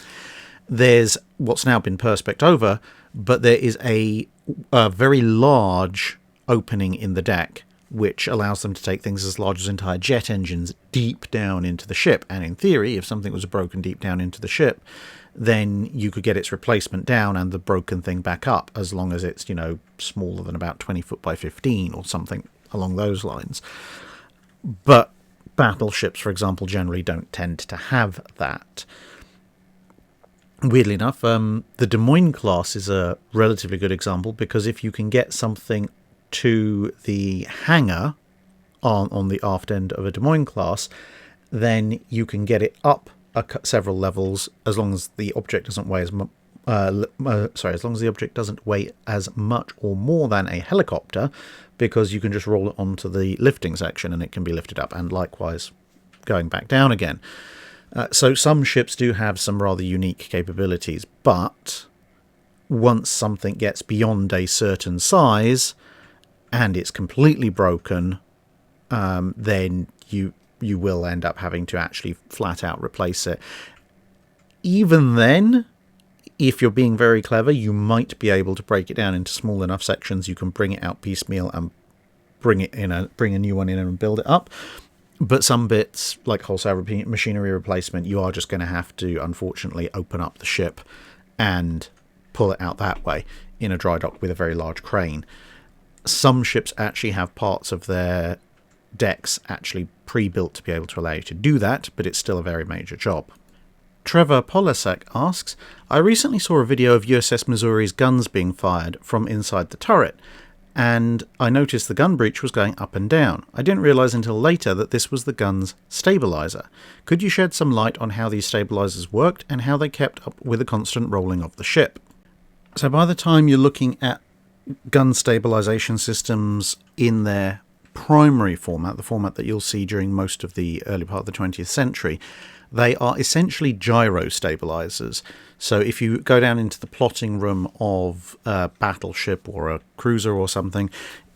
there's what's now been perspecced over, but there is a very large opening in the deck, which allows them to take things as large as entire jet engines deep down into the ship. And in theory, if something was broken deep down into the ship, then you could get its replacement down and the broken thing back up, as long as it's, smaller than about 20 foot by 15 or something along those lines. But battleships, for example, generally don't tend to have that. Weirdly enough, the Des Moines class is a relatively good example, because if you can get something to the hangar on the aft end of a Des Moines class, then you can get it up several levels, as long as the object doesn't weigh as much. As long as the object doesn't weigh as much or more than a helicopter, because you can just roll it onto the lifting section and it can be lifted up, and likewise going back down again. So some ships do have some rather unique capabilities, but once something gets beyond a certain size and it's completely broken, then you will end up having to actually flat out replace it. Even then, if you're being very clever, you might be able to break it down into small enough sections you can bring it out piecemeal and bring a new one in and build it up. But some bits, like wholesale machinery replacement, you are just going to have to, unfortunately, open up the ship and pull it out that way in a dry dock with a very large crane. Some ships actually have parts of their decks actually pre-built to be able to allow you to do that, but it's still a very major job. Trevor Polasek asks, I recently saw a video of USS Missouri's guns being fired from inside the turret, and I noticed the gun breech was going up and down. I didn't realise until later that this was the gun's stabiliser. Could you shed some light on how these stabilisers worked and how they kept up with the constant rolling of the ship? So by the time you're looking at gun stabilisation systems in their primary format, the format that you'll see during most of the early part of the 20th century, they are essentially gyro stabilisers. So if you go down into the plotting room of a battleship or a cruiser or something,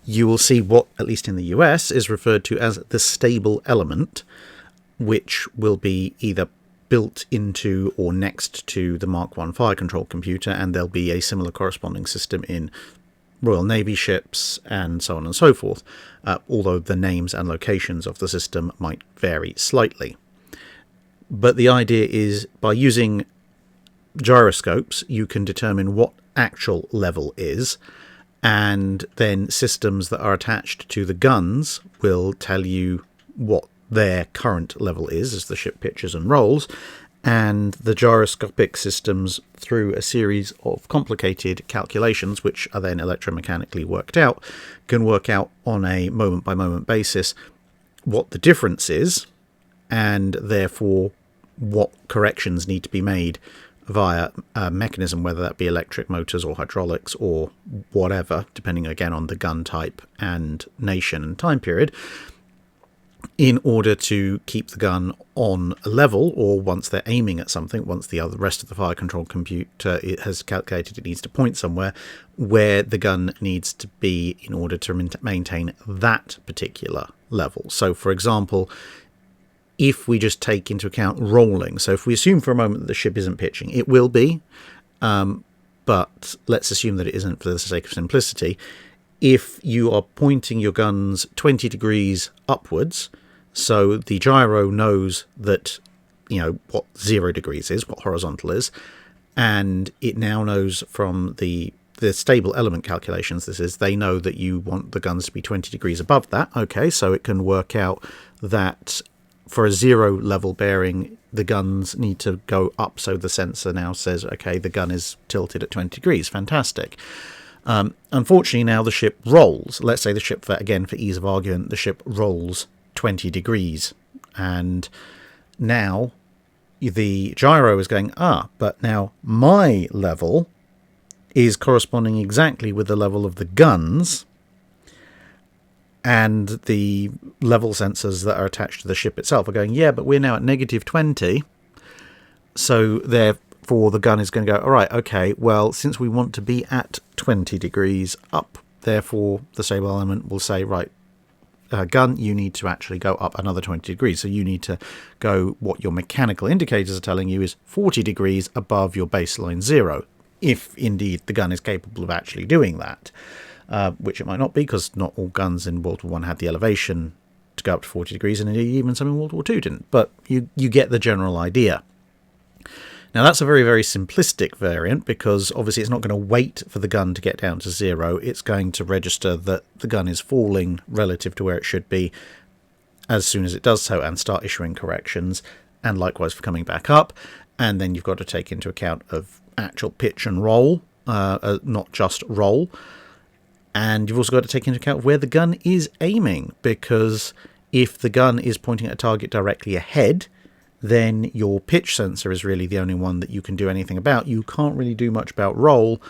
you will see what, at least in the US, is referred to as the stable element, which will be either built into or next to the Mark I fire control computer, and there'll be a similar corresponding system in Royal Navy ships and so on and so forth, although the names and locations of the system might vary slightly. But the idea is, by using gyroscopes, you can determine what actual level is, and then systems that are attached to the guns will tell you what their current level is as the ship pitches and rolls, and the gyroscopic systems, through a series of complicated calculations which are then electromechanically worked out, can work out on a moment by moment basis what the difference is, and therefore what corrections need to be made via a mechanism, whether that be electric motors or hydraulics or whatever, depending again on the gun type and nation and time period, in order to keep the gun on a level, or once they're aiming at something, once the rest of the fire control computer has calculated it needs to point somewhere, where the gun needs to be in order to maintain that particular level. So, for example, if we just take into account rolling, so if we assume for a moment that the ship isn't pitching, it will be, but let's assume that it isn't for the sake of simplicity. If you are pointing your guns 20 degrees upwards, so the gyro knows that, you know, what 0 degrees is, what horizontal is, and it now knows from the stable element calculations, they know that you want the guns to be 20 degrees above that. Okay, so it can work out that for a 0 level bearing, the guns need to go up, so the sensor now says, okay, the gun is tilted at 20 degrees. Fantastic. Unfortunately, now the ship rolls. Let's say the ship, for ease of argument, the ship rolls 20 degrees. And now the gyro is going, but now my level is corresponding exactly with the level of the guns, and the level sensors that are attached to the ship itself are going, yeah, but we're now at negative 20. So therefore the gun is going to go, all right, okay, well, since we want to be at 20 degrees up, therefore the stable element will say, right, gun, you need to actually go up another 20 degrees. So you need to go, what your mechanical indicators are telling you is 40 degrees above your baseline 0, if indeed the gun is capable of actually doing that. Which it might not be, because not all guns in World War I had the elevation to go up to 40 degrees, and indeed even some in World War II didn't. But you get the general idea. Now that's a very, very simplistic variant, because obviously it's not going to wait for the gun to get down to 0. It's going to register that the gun is falling relative to where it should be as soon as it does so, and start issuing corrections, and likewise for coming back up. And then you've got to take into account of actual pitch and roll, not just roll. And you've also got to take into account where the gun is aiming, because if the gun is pointing at a target directly ahead, then your pitch sensor is really the only one that you can do anything about. You can't really do much about roll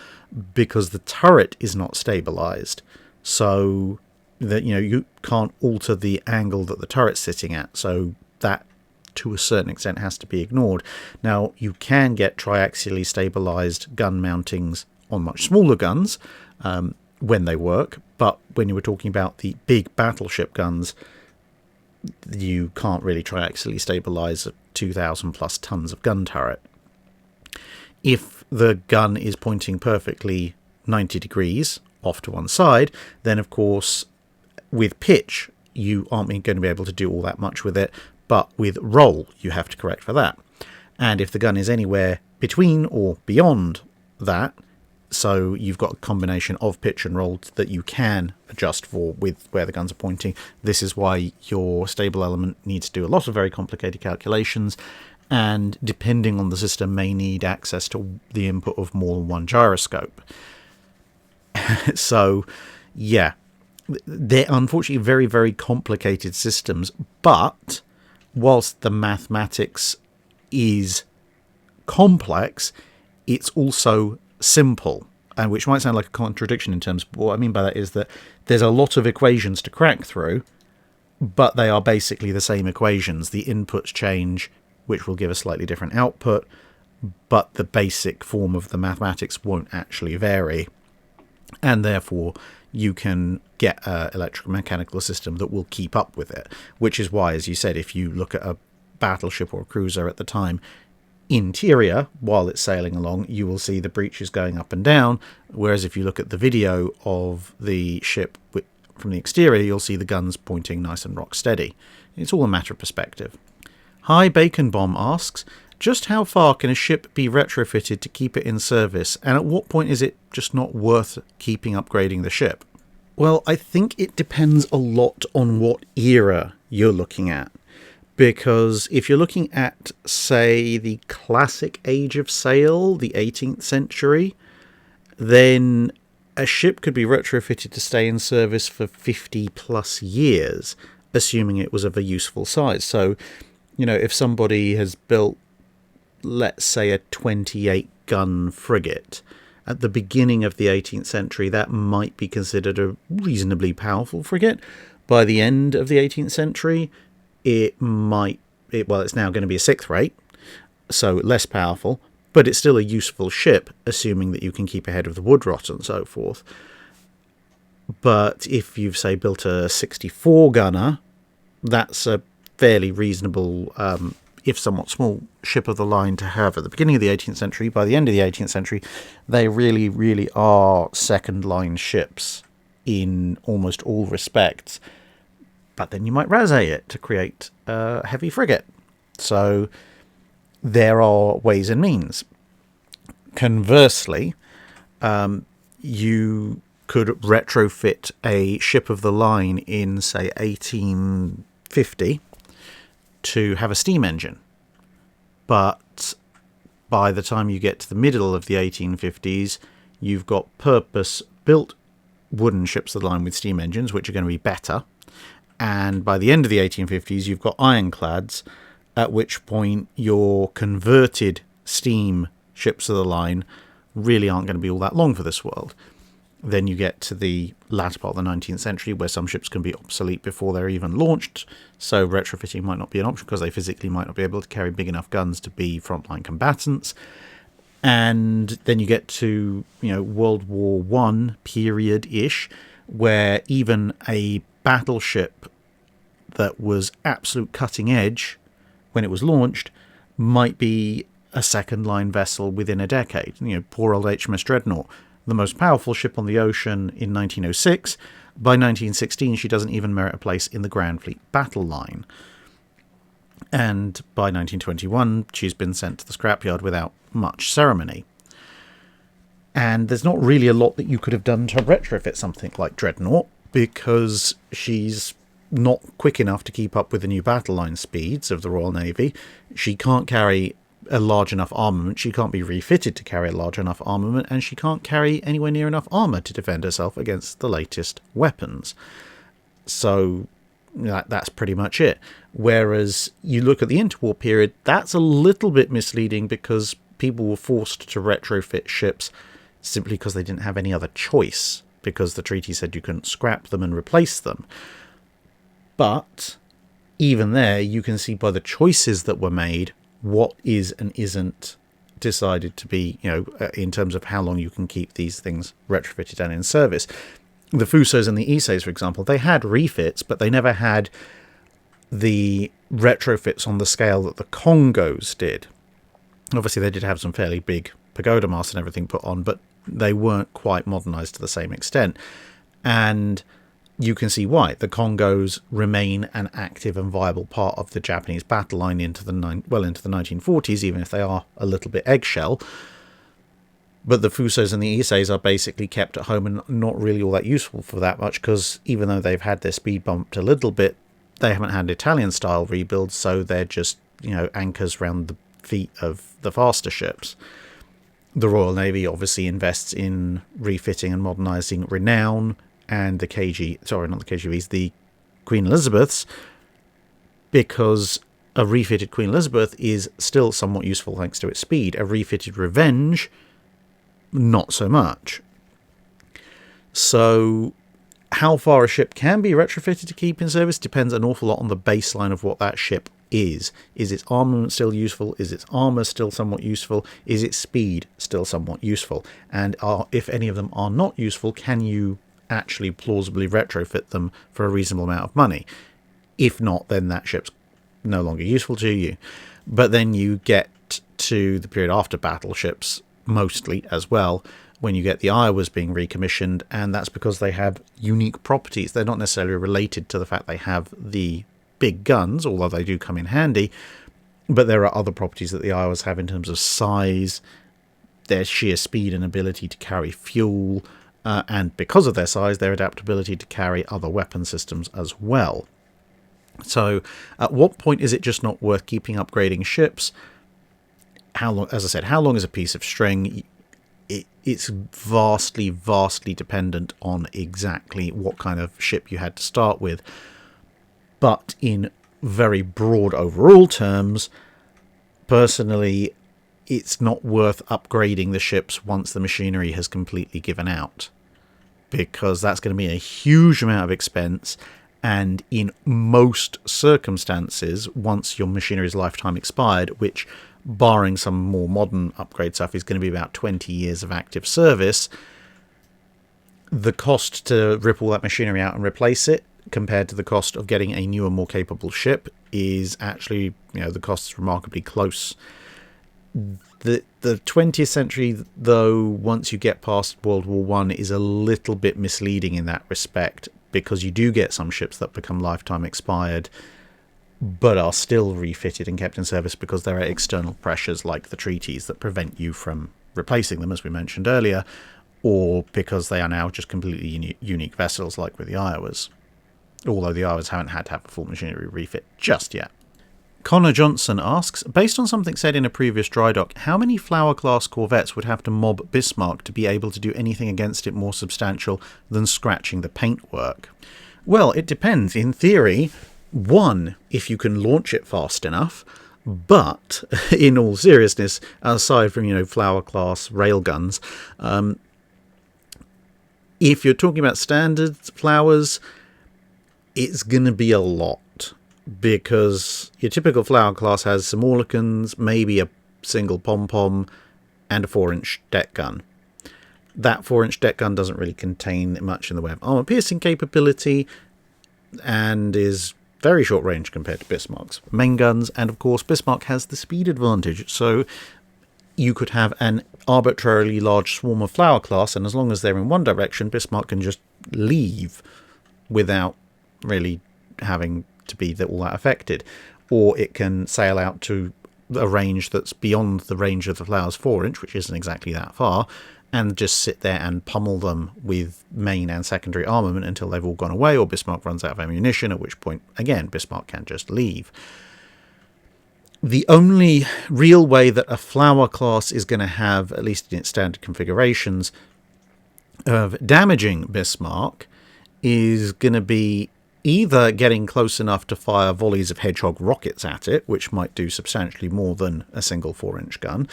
because the turret is not stabilized. So that, you know, you can't alter the angle that the turret's sitting at. So that, to a certain extent, has to be ignored. Now, you can get triaxially stabilized gun mountings on much smaller guns, when they work, but when you were talking about the big battleship guns, you can't really triaxially stabilize a 2,000 plus tons of gun turret. If the gun is pointing perfectly 90 degrees off to one side, then of course with pitch you aren't going to be able to do all that much with it, but with roll you have to correct for that. And if the gun is anywhere between or beyond that, so you've got a combination of pitch and roll that you can adjust for with where the guns are pointing. This is why your stable element needs to do a lot of very complicated calculations, and depending on the system may need access to the input of more than one gyroscope. So yeah, they're unfortunately very, very complicated systems, but whilst the mathematics is complex, it's also simple, and which might sound like a contradiction in terms of what I mean by that is that there's a lot of equations to crack through, but they are basically the same equations. The inputs change, which will give a slightly different output, but the basic form of the mathematics won't actually vary, and therefore you can get an electromechanical system that will keep up with it, which is why, as you said, if you look at a battleship or a cruiser at the time, interior, while it's sailing along, you will see the breaches going up and down, whereas if you look at the video of the ship from the exterior, you'll see the guns pointing nice and rock steady. It's all a matter of perspective. Hi Bacon Bomb asks, just how far can a ship be retrofitted to keep it in service, and at what point is it just not worth keeping upgrading the ship? Well, I think it depends a lot on what era you're looking at. Because if you're looking at, say, the classic age of sail, the 18th century, then a ship could be retrofitted to stay in service for 50 plus years, assuming it was of a useful size. So, if somebody has built, let's say, a 28-gun frigate at the beginning of the 18th century, that might be considered a reasonably powerful frigate. By the end of the 18th century, it's now going to be a 6th rate, so less powerful, but it's still a useful ship, assuming that you can keep ahead of the wood rot and so forth. But if you've, say, built a 64-gunner, that's a fairly reasonable, if somewhat small, ship of the line to have at the beginning of the 18th century. By the end of the 18th century, they really, really are second-line ships in almost all respects. But then you might rasé it to create a heavy frigate. So there are ways and means. Conversely, you could retrofit a ship of the line in, say, 1850 to have a steam engine. But by the time you get to the middle of the 1850s, you've got purpose-built wooden ships of the line with steam engines, which are going to be better. And by the end of the 1850s, you've got ironclads, at which point your converted steam ships of the line really aren't going to be all that long for this world. Then you get to the latter part of the 19th century, where some ships can be obsolete before they're even launched, so retrofitting might not be an option because they physically might not be able to carry big enough guns to be frontline combatants. And then you get to, World War I period-ish, where even a battleship that was absolute cutting edge when it was launched might be a second-line vessel within a decade. Poor old HMS Dreadnought, the most powerful ship on the ocean in 1906. By 1916, she doesn't even merit a place in the Grand Fleet battle line. And by 1921, she's been sent to the scrapyard without much ceremony. And there's not really a lot that you could have done to retrofit something like Dreadnought, because she's not quick enough to keep up with the new battle line speeds of the Royal Navy. She can't carry a large enough armament, she can't be refitted to carry a large enough armament, and she can't carry anywhere near enough armour to defend herself against the latest weapons. So that's pretty much it. Whereas you look at the interwar period, that's a little bit misleading, because people were forced to retrofit ships simply because they didn't have any other choice, because the treaty said you couldn't scrap them and replace them. But even there, you can see by the choices that were made what is and isn't decided to be, in terms of how long you can keep these things retrofitted and in service. The Fusos and the Iseis, for example, they had refits, but they never had the retrofits on the scale that the Congos did. Obviously, they did have some fairly big pagoda masts and everything put on, but they weren't quite modernized to the same extent. And you can see why. The Congos remain an active and viable part of the Japanese battle line into the 1940s, even if they are a little bit eggshell. But the Fusos and the Iseis are basically kept at home and not really all that useful for that much, because even though they've had their speed bumped a little bit, they haven't had Italian-style rebuilds, so they're just, anchors around the feet of the faster ships. The Royal Navy obviously invests in refitting and modernising Renown and the the Queen Elizabeths, because a refitted Queen Elizabeth is still somewhat useful thanks to its speed. A refitted Revenge, not so much. So how far a ship can be retrofitted to keep in service depends an awful lot on the baseline of what that ship is. Is its armament still useful? Is its armour still somewhat useful? Is its speed still somewhat useful? And if any of them are not useful, can you actually plausibly retrofit them for a reasonable amount of money? If not, then that ship's no longer useful to you. But then you get to the period after battleships, mostly as well, when you get the Iowas being recommissioned, and that's because they have unique properties. They're not necessarily related to the fact they have the big guns, although they do come in handy, But there are other properties that the Iowas have in terms of size, their sheer speed and ability to carry fuel, and because of their size, their adaptability to carry other weapon systems as well. So at what point is it just not worth keeping upgrading ships? How long, as I said, how long is a piece of string? It's vastly dependent on exactly what kind of ship you had to start with. But in very broad overall terms, personally, it's not worth upgrading the ships once the machinery has completely given out, because that's going to be a huge amount of expense. And in most circumstances, once your machinery's lifetime expired, which, barring some more modern upgrade stuff, is going to be about 20 years of active service, the cost to rip all that machinery out and replace it compared to the cost of getting a newer, more capable ship is actually, the cost is remarkably close. The 20th century, though, once you get past World War I, is a little bit misleading in that respect, because you do get some ships that become lifetime expired but are still refitted and kept in service because there are external pressures like the treaties that prevent you from replacing them, as we mentioned earlier, or because they are now just completely unique vessels like with the Iowas, although the Iowas haven't had to have a full machinery refit just yet. Connor Johnson asks, based on something said in a previous Drydock, how many Flower-class corvettes would have to mob Bismarck to be able to do anything against it more substantial than scratching the paintwork? Well, it depends. In theory, one, if you can launch it fast enough, but in all seriousness, aside from, Flower-class railguns, if you're talking about standard flowers, it's going to be a lot. Because your typical Flower class has some orlicans, maybe a single pom-pom, and a 4-inch deck gun. That 4-inch deck gun doesn't really contain much in the way of armor-piercing capability, and is very short range compared to Bismarck's main guns, and of course Bismarck has the speed advantage, so you could have an arbitrarily large swarm of Flower class, and as long as they're in one direction, Bismarck can just leave without really having to be all that affected, or it can sail out to a range that's beyond the range of the Flower's 4-inch, which isn't exactly that far, and just sit there and pummel them with main and secondary armament until they've all gone away, or Bismarck runs out of ammunition, at which point, again, Bismarck can just leave. The only real way that a Flower class is going to have, at least in its standard configurations, of damaging Bismarck is going to be either getting close enough to fire volleys of Hedgehog rockets at it, which might do substantially more than a single 4-inch gun,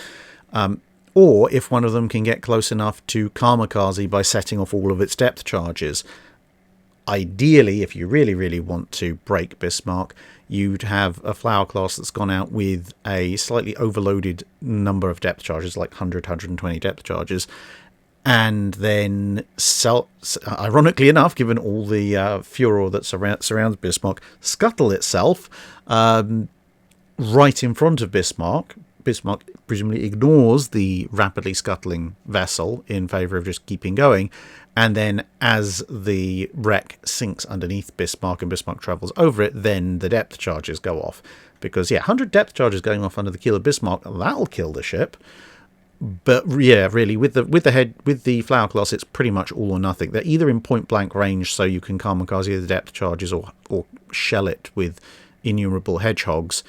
or if one of them can get close enough to kamikaze by setting off all of its depth charges. Ideally, if you really want to break Bismarck, you'd have a Flower class that's gone out with a slightly overloaded number of depth charges, like 100, 120 depth charges, and then, ironically enough, given all the furor that surrounds Bismarck, scuttle itself right in front of Bismarck. Bismarck presumably ignores the rapidly scuttling vessel in favour of just keeping going, and then as the wreck sinks underneath Bismarck and Bismarck travels over it, then the depth charges go off. Because, 100 depth charges going off under the keel of Bismarck, that'll kill the ship. But really, with the Flower class, it's pretty much all or nothing. They're either in point blank range, so you can kamikaze the depth charges, or shell it with innumerable hedgehogs,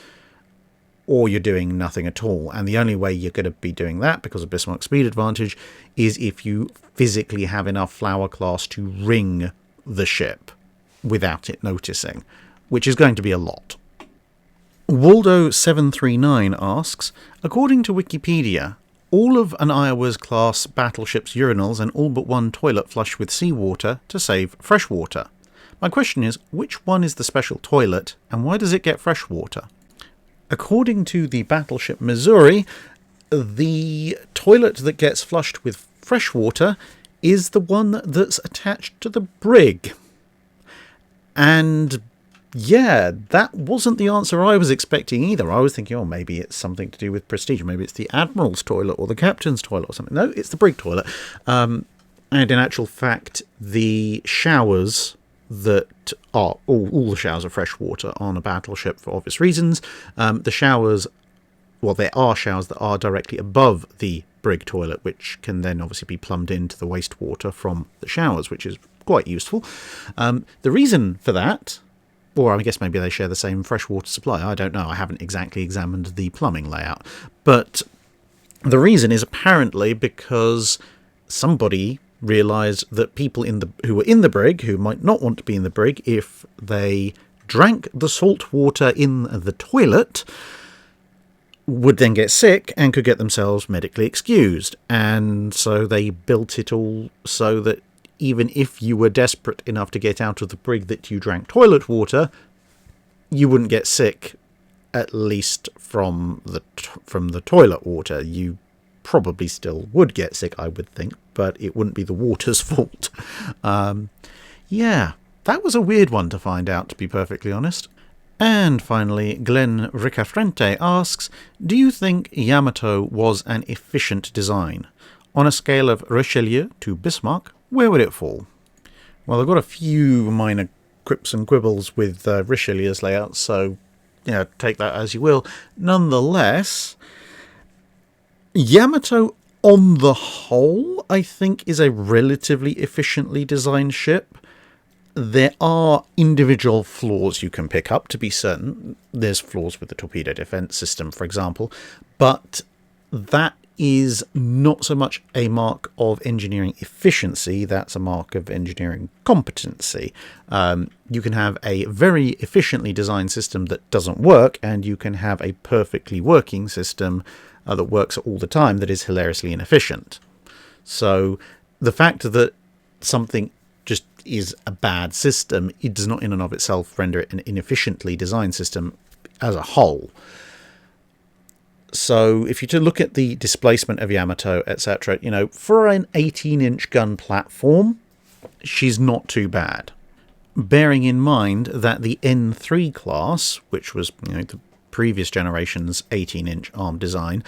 or you're doing nothing at all. And the only way you're going to be doing that, because of Bismarck's speed advantage, is if you physically have enough Flower class to ring the ship without it noticing, which is going to be a lot. Waldo739 asks, according to Wikipedia, all of an Iowa's class battleship's urinals and all but one toilet flush with seawater to save freshwater. My question is, which one is the special toilet, and why does it get freshwater? According to the battleship Missouri, the toilet that gets flushed with freshwater is the one that's attached to the brig. And that wasn't the answer I was expecting either. I was thinking, maybe it's something to do with prestige. Maybe it's the admiral's toilet or the captain's toilet or something. No, it's the brig toilet. And in actual fact, the showers that are all the showers are freshwater on a battleship for obvious reasons. The showers, well, there are showers that are directly above the brig toilet, which can then obviously be plumbed into the wastewater from the showers, which is quite useful. The reason for that, or I guess maybe they share the same freshwater supply, I don't know, I haven't exactly examined the plumbing layout, but the reason is apparently because somebody realised that people who were in the brig, who might not want to be in the brig, if they drank the salt water in the toilet, would then get sick and could get themselves medically excused. And so they built it all so that even if you were desperate enough to get out of the brig that you drank toilet water, you wouldn't get sick, at least from the toilet water. You probably still would get sick, I would think, but it wouldn't be the water's fault. Yeah, that was a weird one to find out, to be perfectly honest. And finally, Glenn Ricafrente asks, do you think Yamato was an efficient design? On a scale of Richelieu to Bismarck, where would it fall? Well, I've got a few minor quips and quibbles with Richelieu's layout, so take that as you will. Nonetheless, Yamato on the whole, I think, is a relatively efficiently designed ship. There are individual flaws you can pick up, to be certain. There's flaws with the torpedo defense system, for example, but that is not so much a mark of engineering efficiency, that's a mark of engineering competency. You can have a very efficiently designed system that doesn't work, and you can have a perfectly working system that works all the time that is hilariously inefficient. So the fact that something just is a bad system, it does not in and of itself render it an inefficiently designed system as a whole. So if you to look at the displacement of Yamato, etc., for an 18-inch gun platform, she's not too bad. Bearing in mind that the N3 class, which was the previous generation's 18-inch arm design,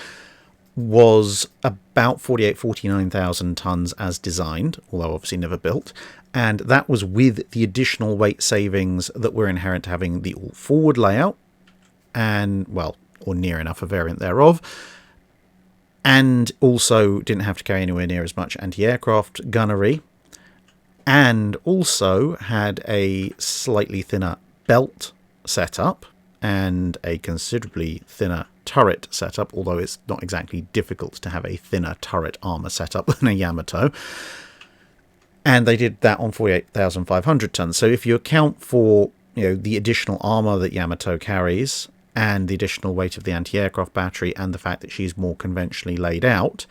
was about 49,000 tons as designed, although obviously never built, and that was with the additional weight savings that were inherent to having the all-forward layout, and, well, or near enough a variant thereof, and also didn't have to carry anywhere near as much anti-aircraft gunnery, and also had a slightly thinner belt setup and a considerably thinner turret setup, although it's not exactly difficult to have a thinner turret armour setup than a Yamato. And they did that on 48,500 tons. So if you account for the additional armour that Yamato carries and the additional weight of the anti-aircraft battery and the fact that she's more conventionally laid out,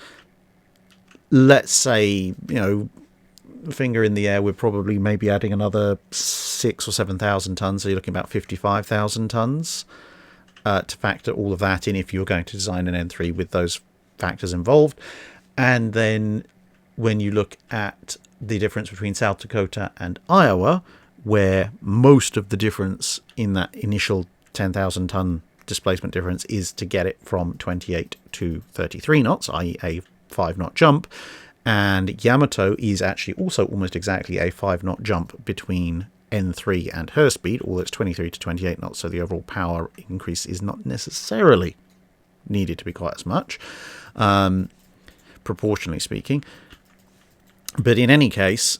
let's say, finger in the air, we're probably maybe adding another 6,000 or 7,000 tons, so you're looking about 55,000 tons to factor all of that in if you're going to design an N3 with those factors involved. And then when you look at the difference between South Dakota and Iowa, where most of the difference in that initial 10,000 ton displacement difference is to get it from 28 to 33 knots, i.e. a 5-knot jump, and Yamato is actually also almost exactly a 5-knot jump between N3 and her speed, although it's 23 to 28 knots, so the overall power increase is not necessarily needed to be quite as much, proportionally speaking. But in any case,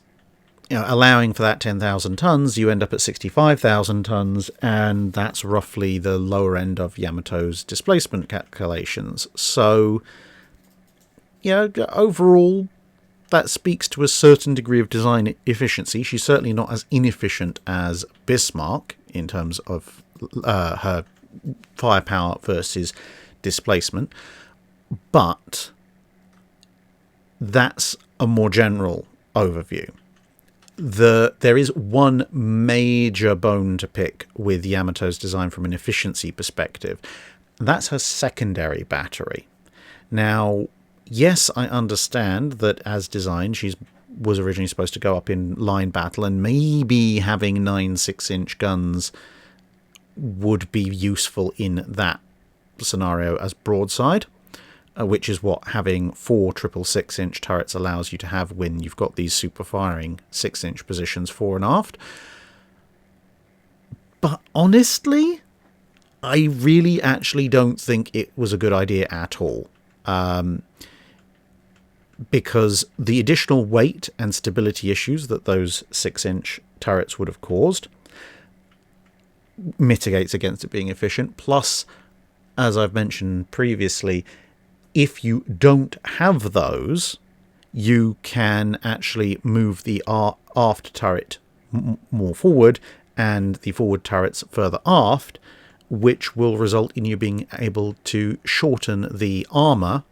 allowing for that 10,000 tons, you end up at 65,000 tons, and that's roughly the lower end of Yamato's displacement calculations. So, overall, that speaks to a certain degree of design efficiency. She's certainly not as inefficient as Bismarck in terms of her firepower versus displacement, but that's a more general overview. There is one major bone to pick with Yamato's design from an efficiency perspective. That's her secondary battery. Now, yes, I understand that as designed, she was originally supposed to go up in line battle, and maybe having 9 6-inch guns would be useful in that scenario as broadside, which is what having 4 triple 6-inch turrets allows you to have when you've got these super firing 6-inch positions fore and aft. But honestly, I really actually don't think it was a good idea at all. Because the additional weight and stability issues that those 6-inch turrets would have caused mitigates against it being efficient. Plus, as I've mentioned previously, if you don't have those, you can actually move the aft turret more forward and the forward turrets further aft, which will result in you being able to shorten the armour,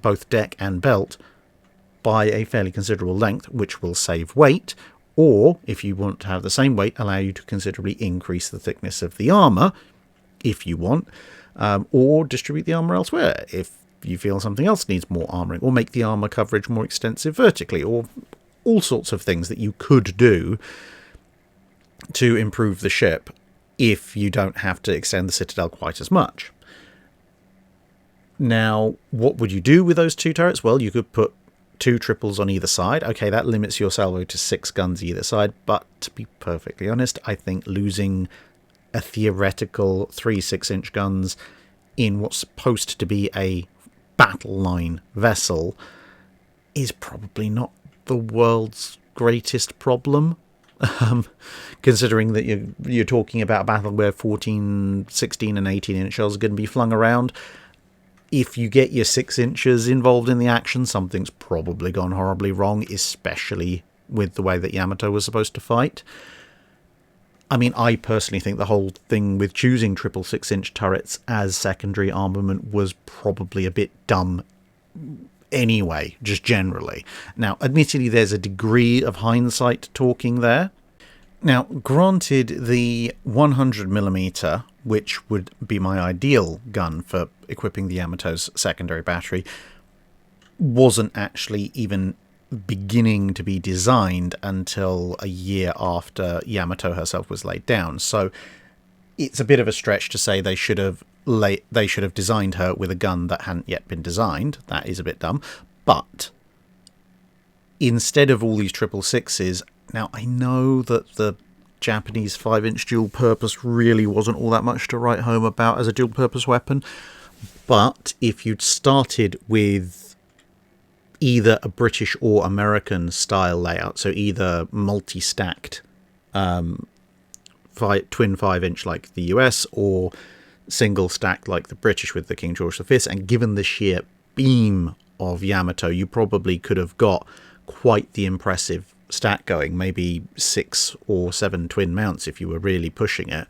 both deck and belt, by a fairly considerable length, which will save weight, or, if you want to have the same weight, allow you to considerably increase the thickness of the armour, if you want, or distribute the armour elsewhere, if you feel something else needs more armouring, or make the armour coverage more extensive vertically, or all sorts of things that you could do to improve the ship if you don't have to extend the citadel quite as much. Now, what would you do with those two turrets? Well, you could put 2 triples on either side. Okay, that limits your salvo to 6 guns either side, but to be perfectly honest, I think losing a theoretical 3 6-inch guns in what's supposed to be a battle line vessel is probably not the world's greatest problem. Considering that you're talking about a battle where 14, 16 and 18-inch shells are going to be flung around. If you get your 6 inches involved in the action, something's probably gone horribly wrong, especially with the way that Yamato was supposed to fight. I mean, I personally think the whole thing with choosing triple 6-inch turrets as secondary armament was probably a bit dumb anyway, just generally. Now, admittedly, there's a degree of hindsight talking there. Now, granted, the 100mm, which would be my ideal gun for equipping the Yamato's secondary battery, wasn't actually even beginning to be designed until a year after Yamato herself was laid down. So it's a bit of a stretch to say they should have designed her with a gun that hadn't yet been designed. That is a bit dumb. But instead of all these 666s, now I know that the Japanese 5-inch dual purpose really wasn't all that much to write home about as a dual purpose weapon, but if you'd started with either a British or American style layout, so either multi-stacked twin 5-inch like the US, or single stacked like the British with the King George V, and given the sheer beam of Yamato, you probably could have got quite the impressive stack going, maybe 6 or 7 twin mounts if you were really pushing it.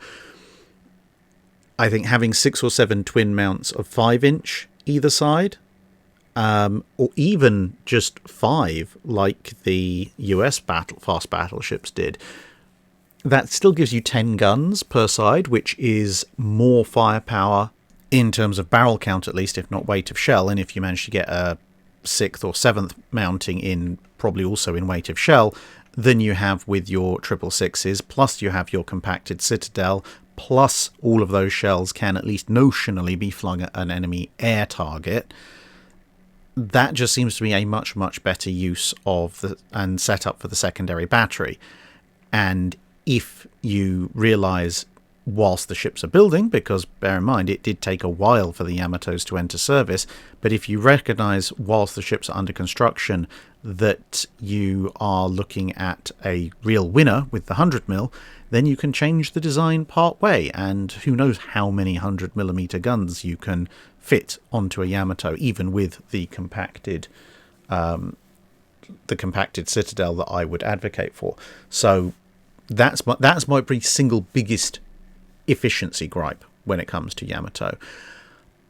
I think having 6 or 7 twin mounts of 5-inch either side, or even just 5 like the US fast battleships did, that still gives you 10 guns per side, which is more firepower in terms of barrel count, at least, if not weight of shell. And if you manage to get a 6th or 7th mounting in, probably also in weight of shell, than you have with your 666s, plus you have your compacted citadel, plus all of those shells can at least notionally be flung at an enemy air target. That just seems to be a much, much better use of and setup for the secondary battery. And if you realise whilst the ships are building, because bear in mind it did take a while for the Yamatos to enter service, but if you recognise whilst the ships are under construction that you are looking at a real winner with the 100mm, then you can change the design part way, and who knows how many 100mm guns you can fit onto a Yamato, even with the compacted citadel that I would advocate for. So that's my pretty single biggest efficiency gripe when it comes to Yamato.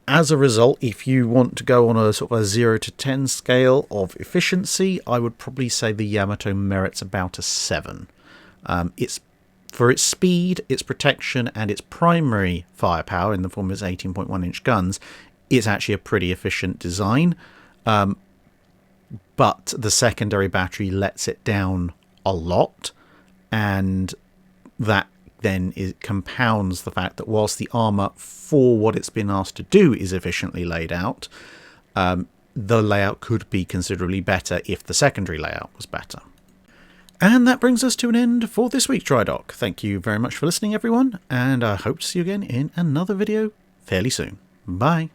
As a result, if you want to go on a sort of a 0 to 10 scale of efficiency, I would probably say the Yamato merits about a 7. It's for its speed, its protection, and its primary firepower in the form of its 18.1-inch guns, it's actually a pretty efficient design. But the secondary battery lets it down a lot, and that then compounds the fact that whilst the armour for what it's been asked to do is efficiently laid out, the layout could be considerably better if the secondary layout was better. And that brings us to an end for this week's Dry Dock. Thank you very much for listening, everyone, and I hope to see you again in another video fairly soon. Bye.